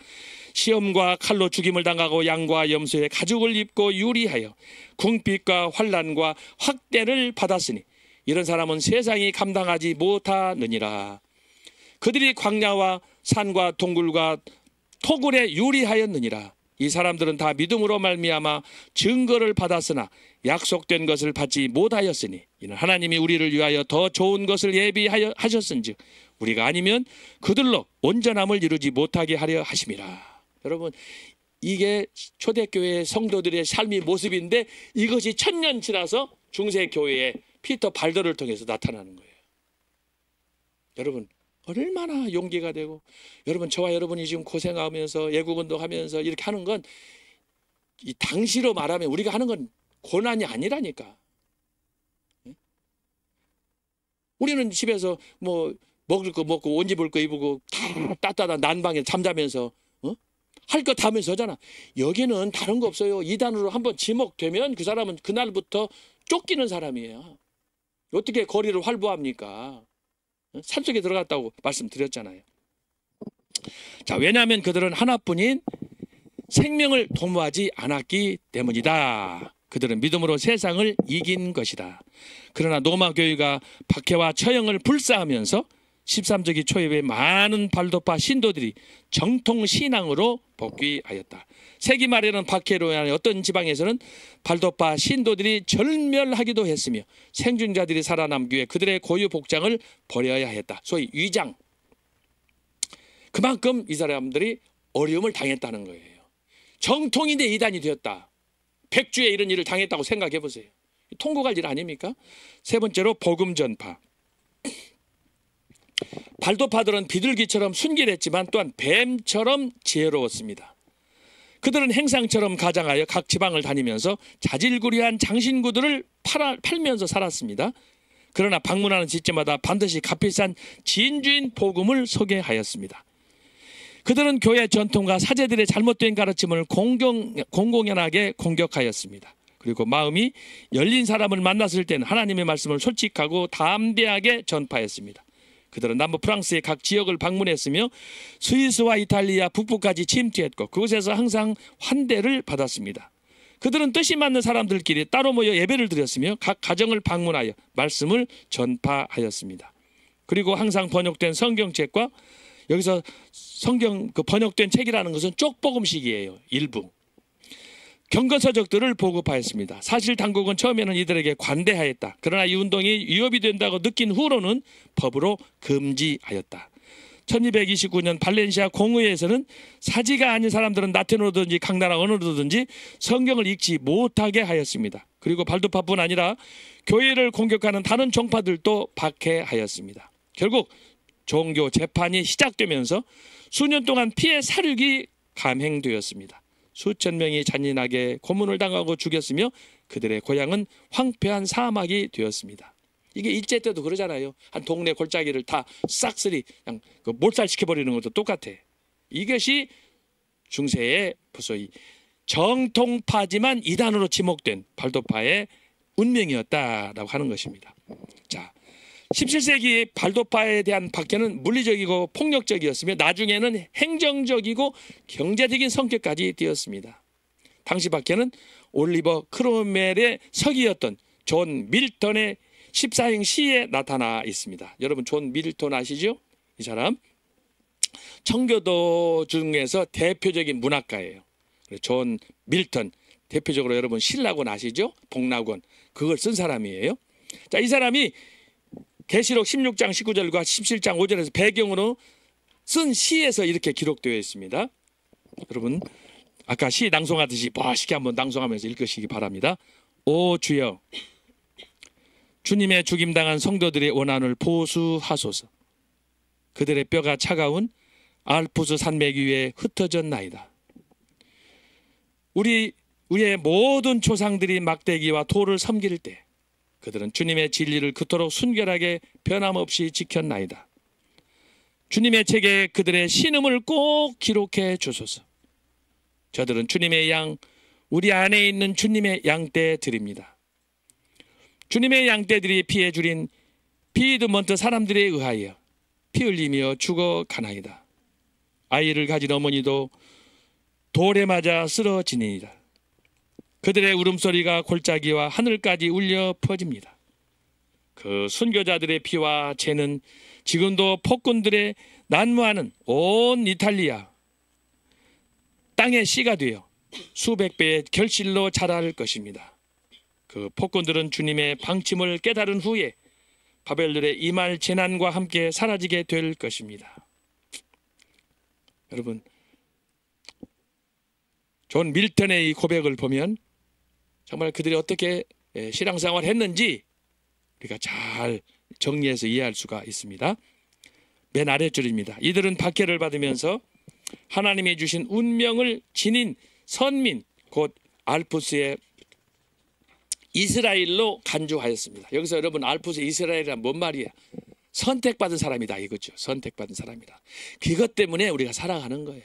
시험과 칼로 죽임을 당하고 양과 염소의 가죽을 입고 유리하여 궁핍과 환난과 학대를 받았으니 이런 사람은 세상이 감당하지 못하느니라. 그들이 광야와 산과 동굴과 토굴에 유리하였느니라. 이 사람들은 다 믿음으로 말미암아 증거를 받았으나 약속된 것을 받지 못하였으니 이는 하나님이 우리를 위하여 더 좋은 것을 예비하셨은즉 우리가 아니면 그들로 온전함을 이루지 못하게 하려 하심이라. 여러분, 이게 초대교회 성도들의 삶의 모습인데 이것이 천년 지나서 중세교회의 피터 발더를 통해서 나타나는 거예요. 여러분, 얼마나 용기가 되고, 여러분, 저와 여러분이 지금 고생하면서 애국운동하면서 이렇게 하는 건 이 당시로 말하면 우리가 하는 건 고난이 아니라니까. 우리는 집에서 뭐 먹을 거 먹고 옷 입을 거 입고 다 따뜻한 난방에 잠자면서 할 거 다 하면서 하잖아. 여기는 다른 거 없어요. 이단으로 한번 지목되면 그 사람은 그날부터 쫓기는 사람이에요. 어떻게 거리를 활보합니까? 산속에 들어갔다고 말씀드렸잖아요. 자, 왜냐하면 그들은 하나뿐인 생명을 도모하지 않았기 때문이다. 그들은 믿음으로 세상을 이긴 것이다. 그러나 로마 교회가 박해와 처형을 불사하면서 13세기 초에 많은 발도파 신도들이 정통 신앙으로 복귀하였다. 세기 말에는 박해로 인한 어떤 지방에서는 발도파 신도들이 절멸하기도 했으며 생존자들이 살아남기 위해 그들의 고유 복장을 버려야 했다. 소위 위장. 그만큼 이 사람들이 어려움을 당했다는 거예요. 정통인데 이단이 되었다. 백주에 이런 일을 당했다고 생각해 보세요. 통곡할 일 아닙니까? 세 번째로 복음 전파. 발도파들은 비둘기처럼 순결했지만 또한 뱀처럼 지혜로웠습니다. 그들은 행상처럼 가장하여 각 지방을 다니면서 자질구레한 장신구들을 팔면서 살았습니다. 그러나 방문하는 집집마다 반드시 값비싼 진주인 복음을 소개하였습니다. 그들은 교회 전통과 사제들의 잘못된 가르침을 공공연하게 공격하였습니다. 그리고 마음이 열린 사람을 만났을 때는 하나님의 말씀을 솔직하고 담대하게 전파했습니다. 그들은 남부 프랑스의 각 지역을 방문했으며 스위스와 이탈리아 북부까지 침투했고 그곳에서 항상 환대를 받았습니다. 그들은 뜻이 맞는 사람들끼리 따로 모여 예배를 드렸으며 각 가정을 방문하여 말씀을 전파하였습니다. 그리고 항상 번역된 성경책과 여기서 성경 그 번역된 책이라는 것은 쪽복음식이에요. 일부. 경건서적들을 보급하였습니다. 사실 당국은 처음에는 이들에게 관대하였다. 그러나 이 운동이 위협이 된다고 느낀 후로는 법으로 금지하였다. 1229년 발렌시아 공의회에서는 사지가 아닌 사람들은 라틴어든지 각 나라 언어로든지 성경을 읽지 못하게 하였습니다. 그리고 발도파뿐 아니라 교회를 공격하는 다른 종파들도 박해하였습니다. 결국 종교 재판이 시작되면서 수년 동안 피해 살육이 감행되었습니다. 수천 명이 잔인하게 고문을 당하고 죽였으며 그들의 고향은 황폐한 사막이 되었습니다. 이게 일제 때도 그러잖아요. 한 동네 골짜기를 다 싹쓸이 그냥 몰살시켜버리는 것도 똑같아. 이것이 중세의 벌써 이 정통파지만 이단으로 지목된 발도파의 운명이었다라고 하는 것입니다. 자, 17세기 발도파에 대한 박해는 물리적이고 폭력적이었으며 나중에는 행정적이고 경제적인 성격까지 띄었습니다. 당시 박해는 올리버 크로멜의 서기였던 존 밀턴의 14행 시에 나타나 있습니다. 여러분 존 밀턴 아시죠? 이 사람 청교도 중에서 대표적인 문학가예요. 존 밀턴 대표적으로 여러분 신라권 아시죠? 복락원 그걸 쓴 사람이에요. 자, 이 사람이 계시록 16장 19절과 17장 5절에서 배경으로 쓴 시에서 이렇게 기록되어 있습니다. 여러분 아까 시 낭송하듯이 멋있게 한번 낭송하면서 읽으시기 바랍니다. 오 주여 주님의 죽임당한 성도들의 원한을 보수하소서. 그들의 뼈가 차가운 알프스 산맥 위에 흩어졌나이다. 우리의 모든 조상들이 막대기와 돌을 섬길 때 그들은 주님의 진리를 그토록 순결하게 변함없이 지켰나이다. 주님의 책에 그들의 신음을 꼭 기록해 주소서. 저들은 주님의 양, 우리 안에 있는 주님의 양떼들입니다. 주님의 양떼들이 피해 줄인 피드먼트 사람들에 의하여 피 흘리며 죽어가나이다. 아이를 가진 어머니도 돌에 맞아 쓰러지니이다. 그들의 울음소리가 골짜기와 하늘까지 울려 퍼집니다. 그 순교자들의 피와 재는 지금도 폭군들의 난무하는 온 이탈리아 땅의 씨가 되어 수백 배의 결실로 자랄 것입니다. 그 폭군들은 주님의 방침을 깨달은 후에 바벨론의 임할 재난과 함께 사라지게 될 것입니다. 여러분, 존 밀턴의 이 고백을 보면 정말 그들이 어떻게 신앙생활을 했는지 우리가 잘 정리해서 이해할 수가 있습니다. 맨 아랫줄입니다. 이들은 박해를 받으면서 하나님이 주신 운명을 지닌 선민 곧 알프스의 이스라엘로 간주하였습니다. 여기서 여러분, 알프스 이스라엘이란 뭔 말이야? 선택받은 사람이다 이거죠. 선택받은 사람이다. 그것 때문에 우리가 살아가는 거예요.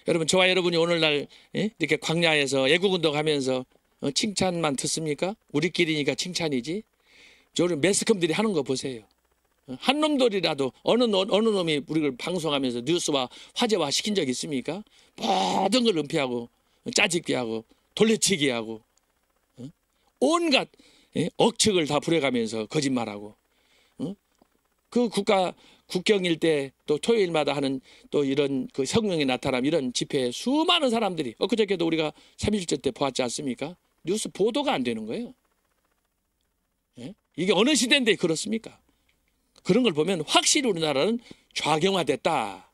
여러분, 저와 여러분이 오늘날 이렇게 광야에서 애국운동하면서 칭찬만 듣습니까? 우리끼리니까 칭찬이지. 저는 매스컴들이 하는 거 보세요. 한 놈들이라도 어느 놈이 우리를 방송하면서 뉴스와 화제화 시킨 적 있습니까? 모든 걸 은폐하고 짜집기 하고 돌려치기 하고 온갖 억측을 다 부려가면서 거짓말하고 그 국경일 때 또 토요일마다 하는 또 이런 그 성령이 나타남 이런 집회에 수많은 사람들이 엊그저께도 우리가 3.1절 때 보았지 않습니까? 뉴스 보도가 안 되는 거예요. 이게 어느 시대인데 그렇습니까? 그런 걸 보면 확실히 우리나라는 좌경화됐다.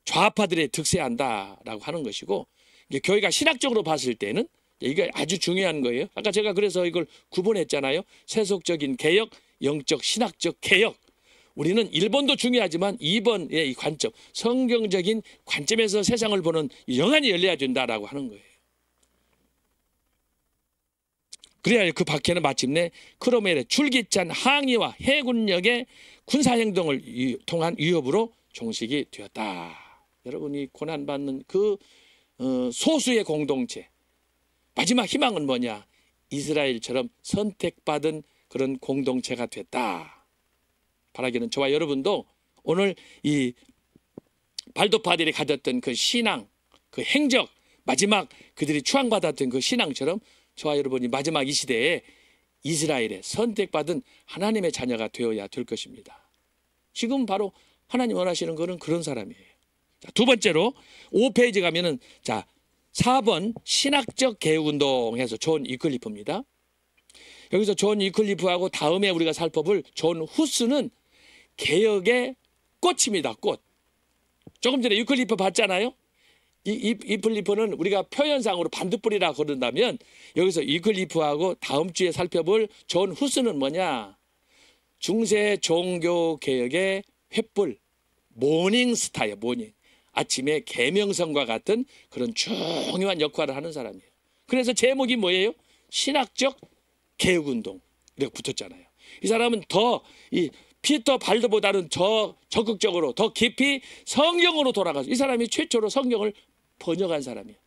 좌파들의 득세한다라고 하는 것이고, 이게 교회가 신학적으로 봤을 때는 이게 아주 중요한 거예요. 아까 제가 그래서 이걸 구분했잖아요. 세속적인 개혁, 영적 신학적 개혁. 우리는 1번도 중요하지만 2번의 이 관점, 성경적인 관점에서 세상을 보는 영안이 열려야 된다라고 하는 거예요. 그래야 그 박해는 마침내 크로멜의 줄기찬 항의와 해군력의 군사행동을 통한 위협으로 종식이 되었다. 여러분이 고난받는 그 소수의 공동체, 마지막 희망은 뭐냐? 이스라엘처럼 선택받은 그런 공동체가 됐다. 바라기는 저와 여러분도 오늘 이 발도파들이 가졌던 그 신앙, 그 행적, 마지막 그들이 추앙받았던 그 신앙처럼 저와 여러분이 마지막 이 시대에 이스라엘의 선택받은 하나님의 자녀가 되어야 될 것입니다. 지금 바로 하나님 원하시는 것은 그런 사람이에요. 자, 두 번째로 5페이지 가면은 자 4번 신학적 개혁운동 해서 존 위클리프입니다. 여기서 존 위클리프하고 다음에 우리가 살펴볼 존 후스는 개혁의 꽃입니다. 꽃. 조금 전에 위클리프 봤잖아요. 이 위클리프는 우리가 표현상으로 반딧불이라 그런다면 여기서 위클리프하고 다음 주에 살펴볼 존 후스는 뭐냐? 중세 종교 개혁의 횃불, 모닝스타예요. 모닝. 아침에 계명성과 같은 그런 중요한 역할을 하는 사람이에요. 그래서 제목이 뭐예요? 신학적 개혁운동 이렇게 붙었잖아요. 이 사람은 더 이 피터 발더보다는 더 적극적으로 더 깊이 성경으로 돌아가서 이 사람이 최초로 성경을 번역한 사람이에요.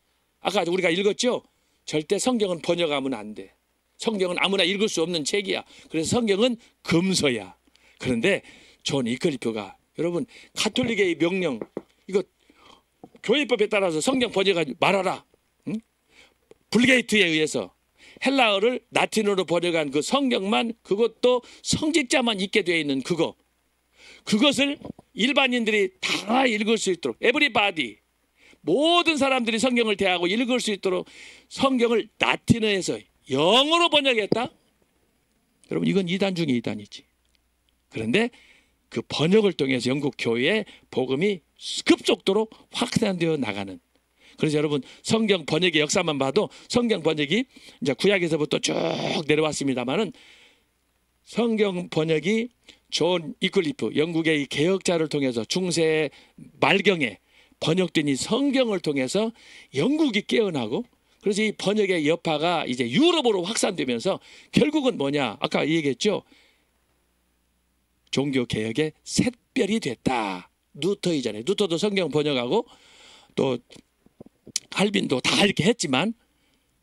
아까 우리가 읽었죠? 절대 성경은 번역하면 안 돼. 성경은 아무나 읽을 수 없는 책이야. 그래서 성경은 금서야. 그런데 존 위클리프가 여러분 가톨릭의 명령 이거 교회법에 따라서 성경 번역하지 말아라. 응? 불게이트에 의해서 헬라어를 라틴어로 번역한 그 성경만 그것도 성직자만 읽게 되어 있는 그것을 일반인들이 다 읽을 수 있도록 everybody 모든 사람들이 성경을 대하고 읽을 수 있도록 성경을 라틴어에서 영어로 번역했다? 여러분 이건 이단 중에 이단이지. 그런데 그 번역을 통해서 영국 교회의 복음이 급속도로 확산되어 나가는. 그래서 여러분 성경 번역의 역사만 봐도 성경 번역이 이제 구약에서부터 쭉 내려왔습니다만은 성경 번역이 존 위클리프 영국의 이 개혁자를 통해서 중세 말경에 번역된 이 성경을 통해서 영국이 깨어나고 그래서 이 번역의 여파가 이제 유럽으로 확산되면서 결국은 뭐냐? 아까 얘기했죠. 종교 개혁의 샛별이 됐다. 루터이잖아요. 루터도 성경 번역하고 또 칼빈도 다 이렇게 했지만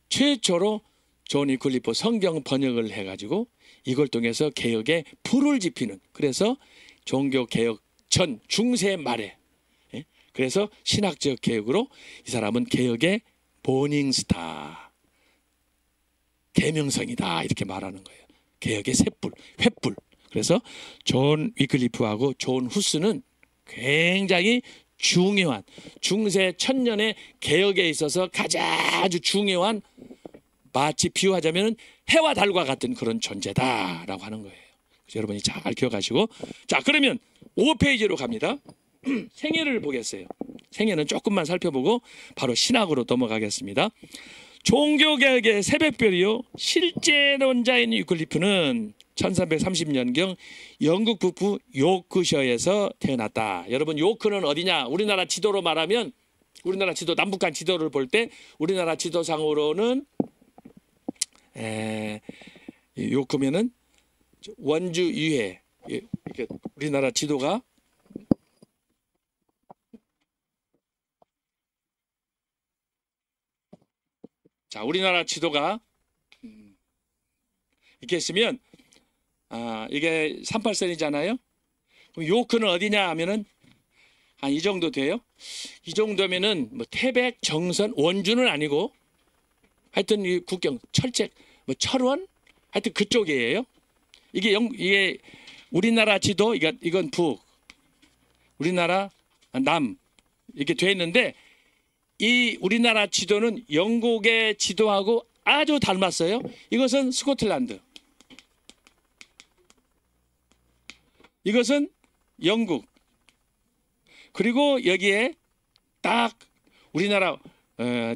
최초로 존 위클리프 성경 번역을 해가지고 이걸 통해서 개혁에 불을 지피는 그래서 종교 개혁 전 중세 말에 그래서 신학적 개혁으로 이 사람은 개혁의 모닝스타 계명성이다 이렇게 말하는 거예요. 개혁의 횃불 그래서 존 위클리프하고 존 후스는 굉장히 중요한 중세 천년의 개혁에 있어서 가장 아주 중요한, 마치 비유하자면 해와 달과 같은 그런 존재다라고 하는 거예요. 그래서 여러분이 잘 기억하시고, 자 그러면 5페이지로 갑니다. 생애를 보겠어요. 생애는 조금만 살펴보고 바로 신학으로 넘어가겠습니다. 종교개혁의 새벽별이요 실제론자인 위클리프는 1330년경 영국 북부 요크셔에서 태어났다. 여러분 요크는 어디냐? 우리나라 지도로 말하면, 우리나라 지도 남북한 지도를 볼 때 우리나라 지도상으로는 요크면은 원주 유해, 이렇게 우리나라 지도가 자 우리나라 지도가 이렇게 있으면 이게 38선이잖아요. 그럼 요크는 어디냐 하면은 한 이 정도 돼요. 이 정도면은 뭐 태백, 정선, 원주는 아니고 하여튼 이 국경, 철책, 뭐 철원, 하여튼 그쪽이에요. 이게 우리나라 지도, 이건 북, 우리나라 남 이렇게 돼 있는데, 이 우리나라 지도는 영국의 지도하고 아주 닮았어요. 이것은 스코틀랜드, 이것은 영국, 그리고 여기에 딱 우리나라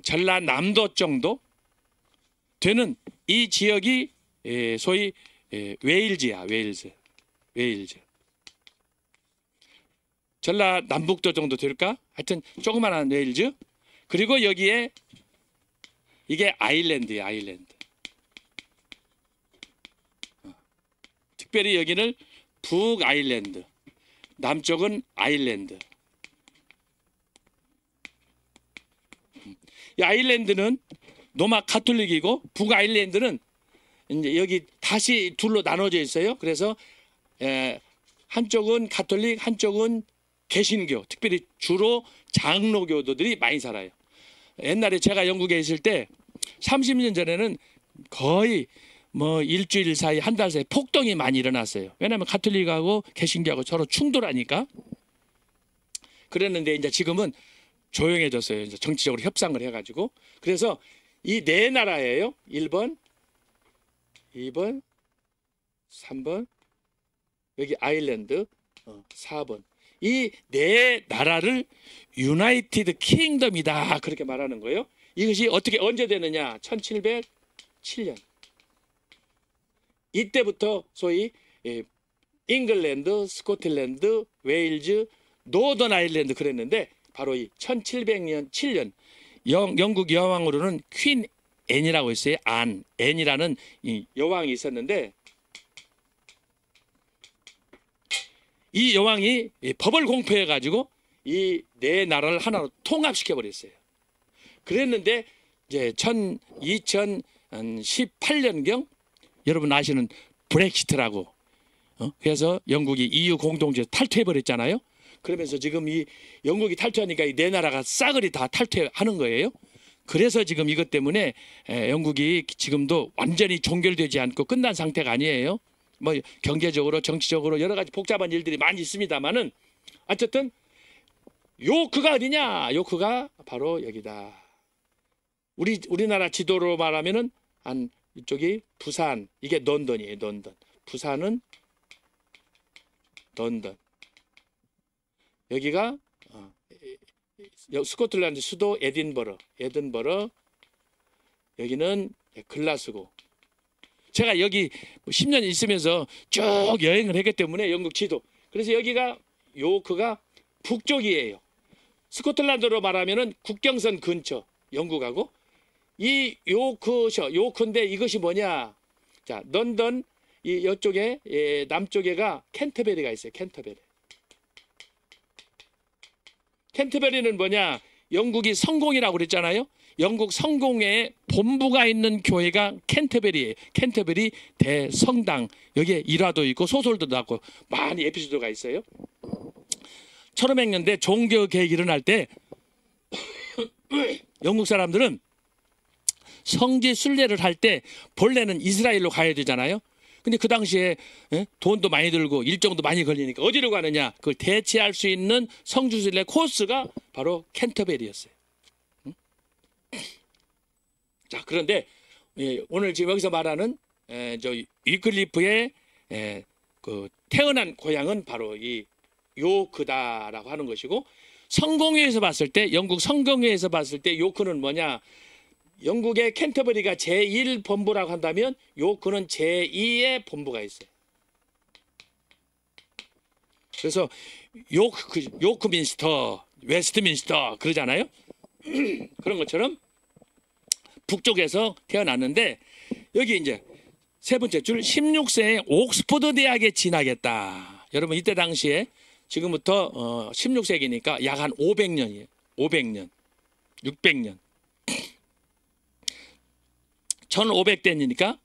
전라남도 정도 되는 이 지역이 소위 웨일즈야. 웨일즈. 전라남북도 정도 될까? 하여튼 조그마한 웨일즈. 그리고 여기에 이게 아일랜드야. 아일랜드. 특별히 여기는 북아일랜드, 남쪽은 아일랜드. 이 아일랜드는 로마 가톨릭이고 북아일랜드는 이제 여기 다시 둘로 나눠져 있어요. 그래서 한쪽은 가톨릭, 한쪽은 개신교, 특별히 주로 장로교도들이 많이 살아요. 옛날에 제가 영국에 있을 때 30년 전에는 거의 뭐 일주일 사이, 한 달 사이 폭동이 많이 일어났어요. 왜냐하면 가톨릭하고 개신교하고 서로 충돌하니까. 그랬는데 이제 지금은 조용해졌어요. 이제 정치적으로 협상을 해가지고. 그래서 이 네 나라예요. 1번, 2번, 3번, 여기 아일랜드, 4번. 이 네 나라를 유나이티드 킹덤이다 그렇게 말하는 거예요. 이것이 어떻게 언제 되느냐? 1707년. 이때부터 소위 잉글랜드, 스코틀랜드, 웨일즈, 노던 아일랜드 그랬는데, 바로 이 1700년 7년 영국 여왕으로는 퀸 앤이라고 있어요. 앤이라는 이 여왕이 있었는데, 이 여왕이 법을 공포해 가지고 이 네 나라를 하나로 통합시켜 버렸어요. 그랬는데 이제 2018년경 여러분 아시는 브렉시트라고, 그래서 영국이 EU 공동체 탈퇴해 버렸잖아요. 그러면서 지금 이 영국이 탈퇴하니까 이 네 나라가 싸그리 다 탈퇴하는 거예요. 그래서 지금 이것 때문에 영국이 지금도 완전히 종결되지 않고 끝난 상태가 아니에요. 뭐 경제적으로, 정치적으로 여러 가지 복잡한 일들이 많이 있습니다만은, 어쨌든 요크가 어디냐? 요크가 바로 여기다. 우리나라 지도로 말하면은 한 이쪽이 부산, 이게 런던이에요. 런던. 부산은 런던. 여기가 스코틀랜드 수도 에딘버러. 여기는 글라스고. 제가 여기 10년 있으면서 쭉 여행을 했기 때문에 영국 지도. 그래서 여기가 요크가 북쪽이에요. 스코틀랜드로 말하면은 국경선 근처 영국하고, 이 요크인데 이것이 뭐냐? 자, 런던 이쪽에 남쪽에가 캔터베리가 있어요. 캔터베리는 뭐냐? 영국이 성공이라고 그랬잖아요. 영국 성공의 본부가 있는 교회가 캔터베리예요. 캔터베리 대성당. 여기에 일화도 있고 소설도 나고 많이 에피소드가 있어요. 1500년대 종교 개혁이 일어날 때 영국 사람들은 성지 순례를 할 때 본래는 이스라엘로 가야 되잖아요. 근데 그 당시에 돈도 많이 들고 일정도 많이 걸리니까 어디로 가느냐? 그걸 대체할 수 있는 성지순례 코스가 바로 캔터베리였어요. 자, 그런데 오늘 지금 여기서 말하는 저 위클리프의 그 태어난 고향은 바로 이 요크다라고 하는 것이고, 성공회에서 봤을 때, 영국 성공회에서 봤을 때 요크는 뭐냐? 영국의 캔터버리가 제1본부라고 한다면 요크는 제2의 본부가 있어요. 그래서 요크민스터, 웨스트민스터 그러잖아요. 그런 것처럼 북쪽에서 태어났는데, 여기 이제 세 번째 줄 16세에 옥스퍼드 대학에 진학했다. 여러분 이때 당시에 지금부터 16세기니까 약 한 500년이에요. 500년, 600년. 1500년이니까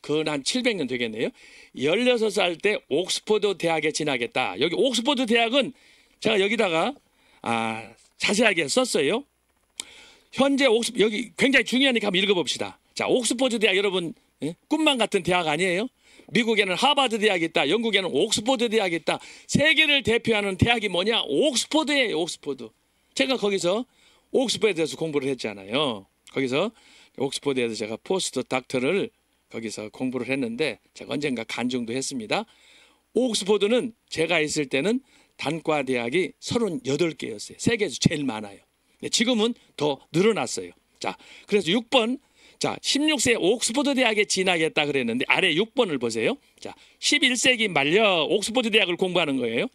그건 한 700년 되겠네요. 16살 때 옥스퍼드 대학에 진학했다. 여기 옥스퍼드 대학은 제가 여기다가 자세하게 썼어요. 현재 여기 굉장히 중요하니까 한번 읽어봅시다. 자, 옥스퍼드 대학 여러분 꿈만 같은 대학 아니에요? 미국에는 하버드 대학이 있다. 영국에는 옥스퍼드 대학이 있다. 세계를 대표하는 대학이 뭐냐? 옥스퍼드예요. 옥스퍼드. 제가 거기서 옥스퍼드에 대해서 공부를 했잖아요. 거기서 옥스퍼드에서 제가 포스트 닥터를 거기서 공부를 했는데 제가 언젠가 간증도 했습니다. 옥스퍼드는 제가 있을 때는 단과 대학이 38개였어요. 세계에서 제일 많아요. 지금은 더 늘어났어요. 자, 그래서 6번. 자, 16세에 옥스퍼드 대학에 진학했다 그랬는데 아래 6번을 보세요. 자, 11세기 말려 옥스퍼드 대학을 공부하는 거예요.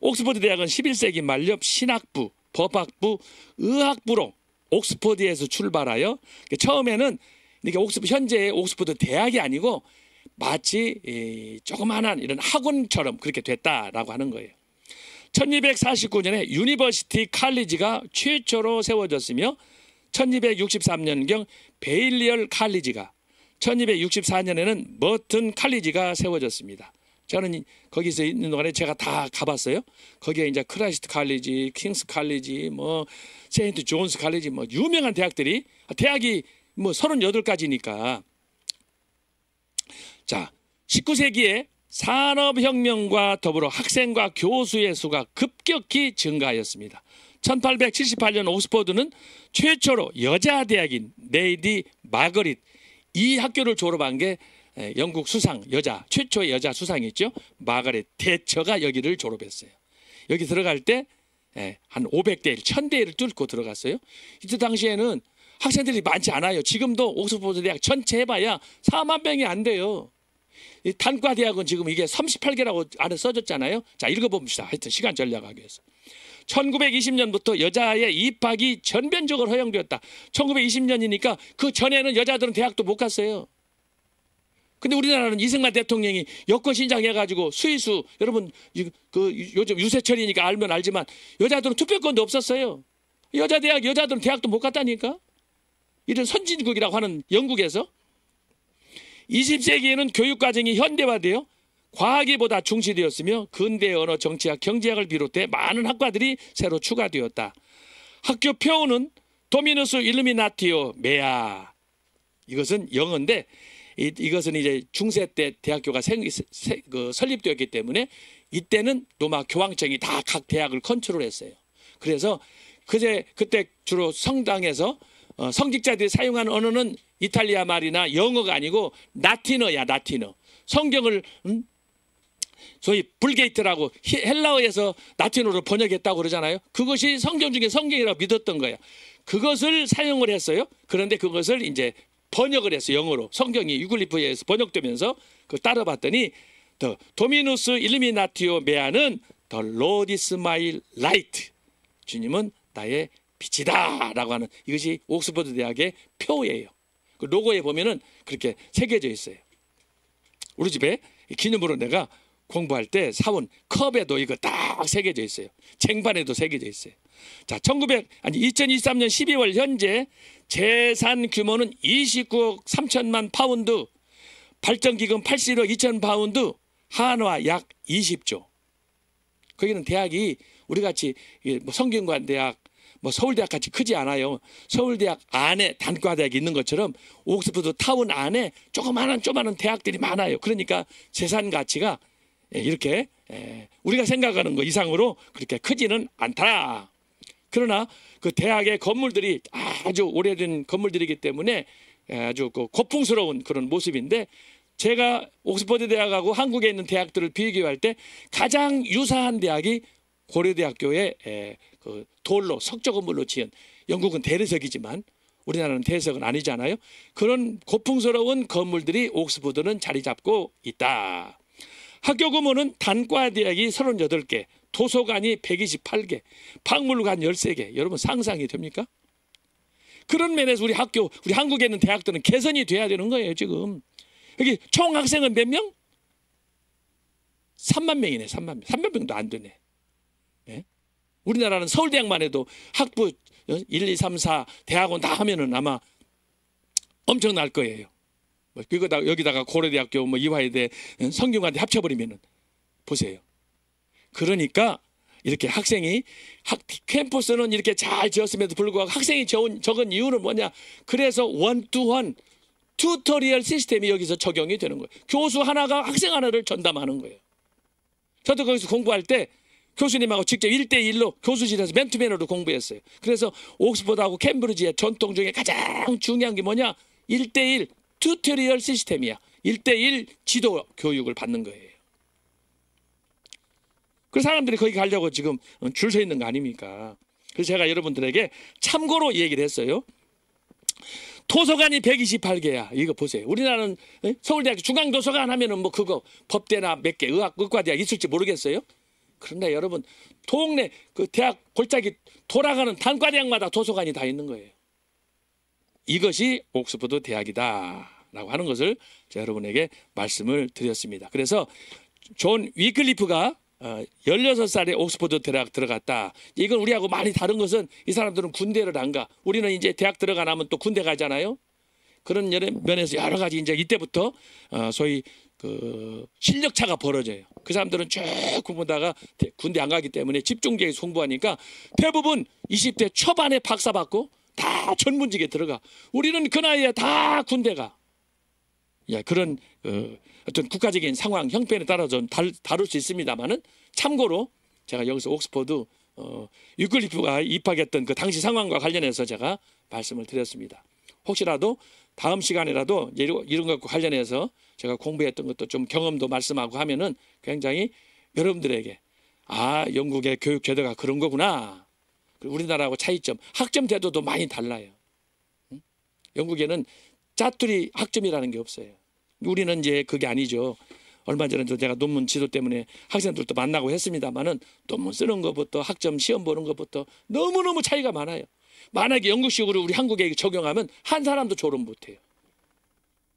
옥스퍼드 대학은 11세기 말려 신학부, 법학부, 의학부로 옥스퍼드에서 출발하여 처음에는 이게 현재 옥스퍼드 대학이 아니고 마치 조그마한 이런 학원처럼 그렇게 됐다라고 하는 거예요. 1249년에 유니버시티 칼리지가 최초로 세워졌으며 1263년경 베일리얼 칼리지가, 1264년에는 머튼 칼리지가 세워졌습니다. 저는 거기서 있는 동안에 제가 다 가봤어요. 거기에 이제 크라이스트 칼리지, 킹스 칼리지, 뭐 세인트 존스 칼리지, 뭐 유명한 대학들이, 대학이 뭐 38가지니까. 자, 19세기에 산업혁명과 더불어 학생과 교수의 수가 급격히 증가하였습니다. 1878년 옥스퍼드는 최초로 여자 대학인 레이디 마거릿, 이 학교를 졸업한 게 영국 수상 최초의 여자 수상이 있죠. 마거릿 대처가 여기를 졸업했어요. 여기 들어갈 때 한 500대 1, 1000대 1을 뚫고 들어갔어요. 이때 당시에는 학생들이 많지 않아요. 지금도 옥스퍼드 대학 전체 해봐야 4만 명이 안 돼요. 이 단과 대학은 지금 이게 38개라고 안에 써졌잖아요. 자, 읽어봅시다. 하여튼 시간 전략하기 위해서. 1920년부터 여자의 입학이 전면적으로 허용되었다. 1920년이니까 그 전에는 여자들은 대학도 못 갔어요. 근데 우리나라는 이승만 대통령이 여권 신장해가지고 수의수, 여러분 요즘 유세철이니까 알면 알지만 여자들은 투표권도 없었어요. 여자 대학, 여자들은 대학도 못 갔다니까. 이런 선진국이라고 하는 영국에서 20세기에는 교육과정이 현대화되어 과학이보다 중시되었으며 근대 언어, 정치학, 경제학을 비롯해 많은 학과들이 새로 추가되었다. 학교 표어는 도미누스 일루미나티오 메아. 이것은 영어인데 이것은 이제 중세 때 대학교가 설립되었기 때문에 이때는 로마 교황청이 다 각 대학을 컨트롤했어요. 그래서 그때 주로 성당에서 성직자들이 사용하는 언어는 이탈리아 말이나 영어가 아니고 라틴어야, 라틴어. 성경을 소위 불게이트라고 헬라어에서 라틴어로 번역했다고 그러잖아요. 그것이 성경 중에 성경이라고 믿었던 거예요. 그것을 사용을 했어요. 그런데 그것을 이제 번역을 했어요. 영어로. 성경이 유글리프에서 번역되면서 그걸 따라봤더니 더 도미누스 일루미나티오 메아는 더 로드 이스 마이 라이트. 주님은 나의 빛이다 라고 하는, 이것이 옥스퍼드 대학의 표예요. 그 로고에 보면은 그렇게 새겨져 있어요. 우리 집에 기념으로 내가 공부할 때 사온 컵에도 이거 딱 새겨져 있어요. 쟁반에도 새겨져 있어요. 자, 2023년 12월 현재 재산 규모는 29억 3천만 파운드, 발전기금 81억 2천 파운드, 한화 약 20조. 거기는 대학이 우리같이 성균관 대학, 뭐 서울대학 같이 크지 않아요. 서울대학 안에 단과대학이 있는 것처럼 옥스퍼드 타운 안에 조그마한 대학들이 많아요. 그러니까 재산 가치가 이렇게 우리가 생각하는 것 이상으로 그렇게 크지는 않다. 그러나 그 대학의 건물들이 아주 오래된 건물들이기 때문에 아주 고풍스러운 그런 모습인데, 제가 옥스퍼드 대학하고 한국에 있는 대학들을 비교할 때 가장 유사한 대학이 고려대학교의 그 돌로 석조 건물로 지은, 영국은 대리석이지만 우리나라는 대리석은 아니잖아요. 그런 고풍스러운 건물들이 옥스퍼드는 자리 잡고 있다. 학교 규모는 단과대학이 38개, 도서관이 128개, 박물관 13개. 여러분 상상이 됩니까? 그런 면에서 우리 한국에 있는 대학들은 개선이 돼야 되는 거예요. 지금 여기 총 학생은 몇 명? 3만 명이네. 3만 명도 안 되네. 예? 우리나라는 서울대학만 해도 학부 1, 2, 3, 4 대학원 다 하면은 아마 엄청날 거예요. 여기다가 고려대학교, 이화여대, 성균관대 합쳐버리면은 보세요. 그러니까 이렇게 학생이 캠퍼스는 이렇게 잘 지었음에도 불구하고 학생이 적은 이유는 뭐냐? 그래서 원투원 튜토리얼 시스템이 여기서 적용이 되는 거예요. 교수 하나가 학생 하나를 전담하는 거예요. 저도 거기서 공부할 때 교수님하고 직접 1대1로 교수실에서 맨투맨으로 공부했어요. 그래서 옥스퍼드하고 캠브리지의 전통 중에 가장 중요한 게 뭐냐? 1대1 튜토리얼 시스템이야. 1대1 지도 교육을 받는 거예요. 그 사람들이 거기 가려고 지금 줄 서 있는 거 아닙니까? 그래서 제가 여러분들에게 참고로 얘기를 했어요. 도서관이 128개야. 이거 보세요. 우리나라는 서울대학교 중앙도서관 하면은 그거 법대나 몇 개, 의과대학 있을지 모르겠어요. 그런데 여러분, 동네 그 대학 골짜기 돌아가는 단과대학마다 도서관이 다 있는 거예요. 이것이 옥스퍼드 대학이다라고 하는 것을 제가 여러분에게 말씀을 드렸습니다. 그래서 존 위클리프가 16살에 옥스퍼드 대학 들어갔다. 이건 우리하고 많이 다른 것은 이 사람들은 군대를 안 가. 우리는 이제 대학 들어가 나면 또 군대 가잖아요. 그런 면에서 여러 가지 이제 이때부터 소위 그 실력차가 벌어져요. 그 사람들은 쭉 공부하다가 군대 안 가기 때문에 집중적인 공부하니까 대부분 20대 초반에 박사 받고 다 전문직에 들어가. 우리는 그 나이에 다 군대 가. 그런 어떤 국가적인 상황 형편에 따라서 다룰 수 있습니다만은, 참고로 제가 여기서 옥스퍼드 위클리프가 입학했던 그 당시 상황과 관련해서 제가 말씀을 드렸습니다. 혹시라도 다음 시간에라도 이런 것과 관련해서 제가 공부했던 것도 좀 경험도 말씀하고 하면은 굉장히 여러분들에게 영국의 교육 제도가 그런 거구나. 우리나라하고 차이점, 학점 제도도 많이 달라요. 영국에는 짜투리 학점이라는 게 없어요. 우리는 이제 그게 아니죠. 얼마 전에도 제가 논문 지도 때문에 학생들도 만나고 했습니다만은 논문 쓰는 것부터 학점 시험 보는 것부터 너무너무 차이가 많아요. 만약에 영국식으로 우리 한국에 적용하면 한 사람도 졸업 못해요.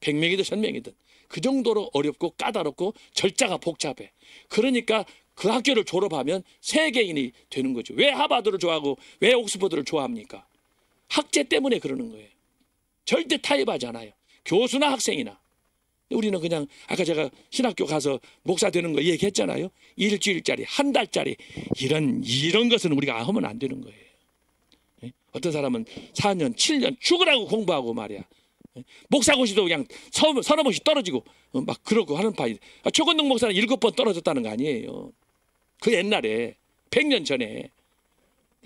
100명이든 1000명이든 그 정도로 어렵고 까다롭고 절차가 복잡해. 그러니까 그 학교를 졸업하면 세계인이 되는 거죠. 왜 하버드를 좋아하고 왜 옥스퍼드를 좋아합니까? 학제 때문에 그러는 거예요. 절대 타협하지 않아요. 교수나 학생이나. 우리는 그냥 아까 제가 신학교 가서 목사 되는 거 얘기했잖아요. 일주일짜리, 한 달짜리 이런 것은 우리가 하면 안 되는 거예요. 어떤 사람은 4년, 7년 죽으라고 공부하고 말이야. 목사고시도 그냥 서너 번씩 떨어지고 막 그러고 하는 파이. 최건동 목사는 7번 떨어졌다는 거 아니에요. 그 옛날에 100년 전에.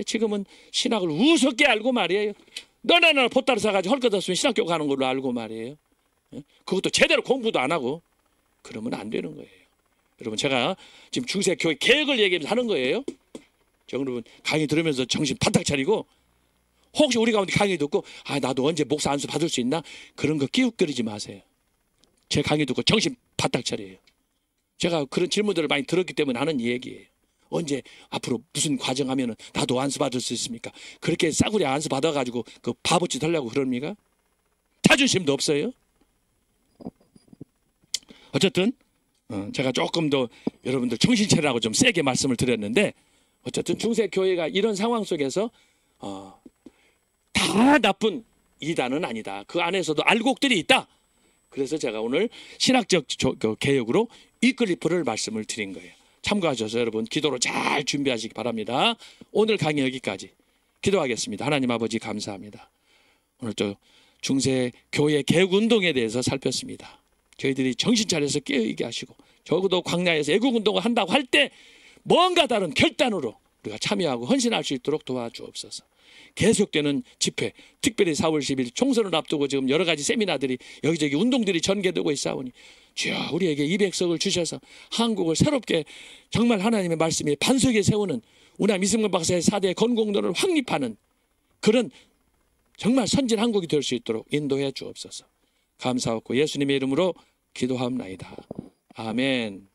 지금은 신학을 우습게 알고 말이에요. 너나 보따리 사가지고 헐것 없으면 신학교 가는 걸로 알고 말이에요. 그것도 제대로 공부도 안 하고 그러면 안 되는 거예요. 여러분, 제가 지금 중세교회 개혁을 얘기하면서 하는 거예요. 여러분 강의 들으면서 정신 바짝 차리고, 혹시 우리 가운데 강의 듣고 나도 언제 목사 안수 받을 수 있나 그런 거 끼웃거리지 마세요. 제 강의 듣고 정신 바짝 차려요. 제가 그런 질문들을 많이 들었기 때문에 하는 얘기예요. 언제 앞으로 무슨 과정하면은 나도 안수 받을 수 있습니까? 그렇게 싸구려 안수 받아가지고 그 바보짓 하려고 그럽니까? 자존심도 없어요. 어쨌든 제가 조금 더 여러분들 정신 차리라고 좀 세게 말씀을 드렸는데, 어쨌든 중세교회가 이런 상황 속에서 다 나쁜 이단은 아니다. 그 안에서도 알곡들이 있다. 그래서 제가 오늘 신학적 개혁으로 위클리프를 말씀을 드린 거예요. 참고하셔서 여러분 기도로 잘 준비하시기 바랍니다. 오늘 강의 여기까지. 기도하겠습니다. 하나님 아버지 감사합니다. 오늘 또 중세 교회 개혁운동에 대해서 살폈습니다. 저희들이 정신 차려서 깨어있게 하시고 적어도 광야에서 애국운동을 한다고 할 때 뭔가 다른 결단으로 우리가 참여하고 헌신할 수 있도록 도와주옵소서. 계속되는 집회, 특별히 4월 10일 총선을 앞두고 지금 여러 가지 세미나들이 여기저기 운동들이 전개되고 있사오니 주여 우리에게 200석을 주셔서 한국을 새롭게 정말 하나님의 말씀이 반석에 세우는 우리나라 이승만 박사의 4대 건국론을 확립하는 그런 정말 선진 한국이 될 수 있도록 인도해 주옵소서. 감사하고 예수님의 이름으로 기도하옵나이다. 아멘.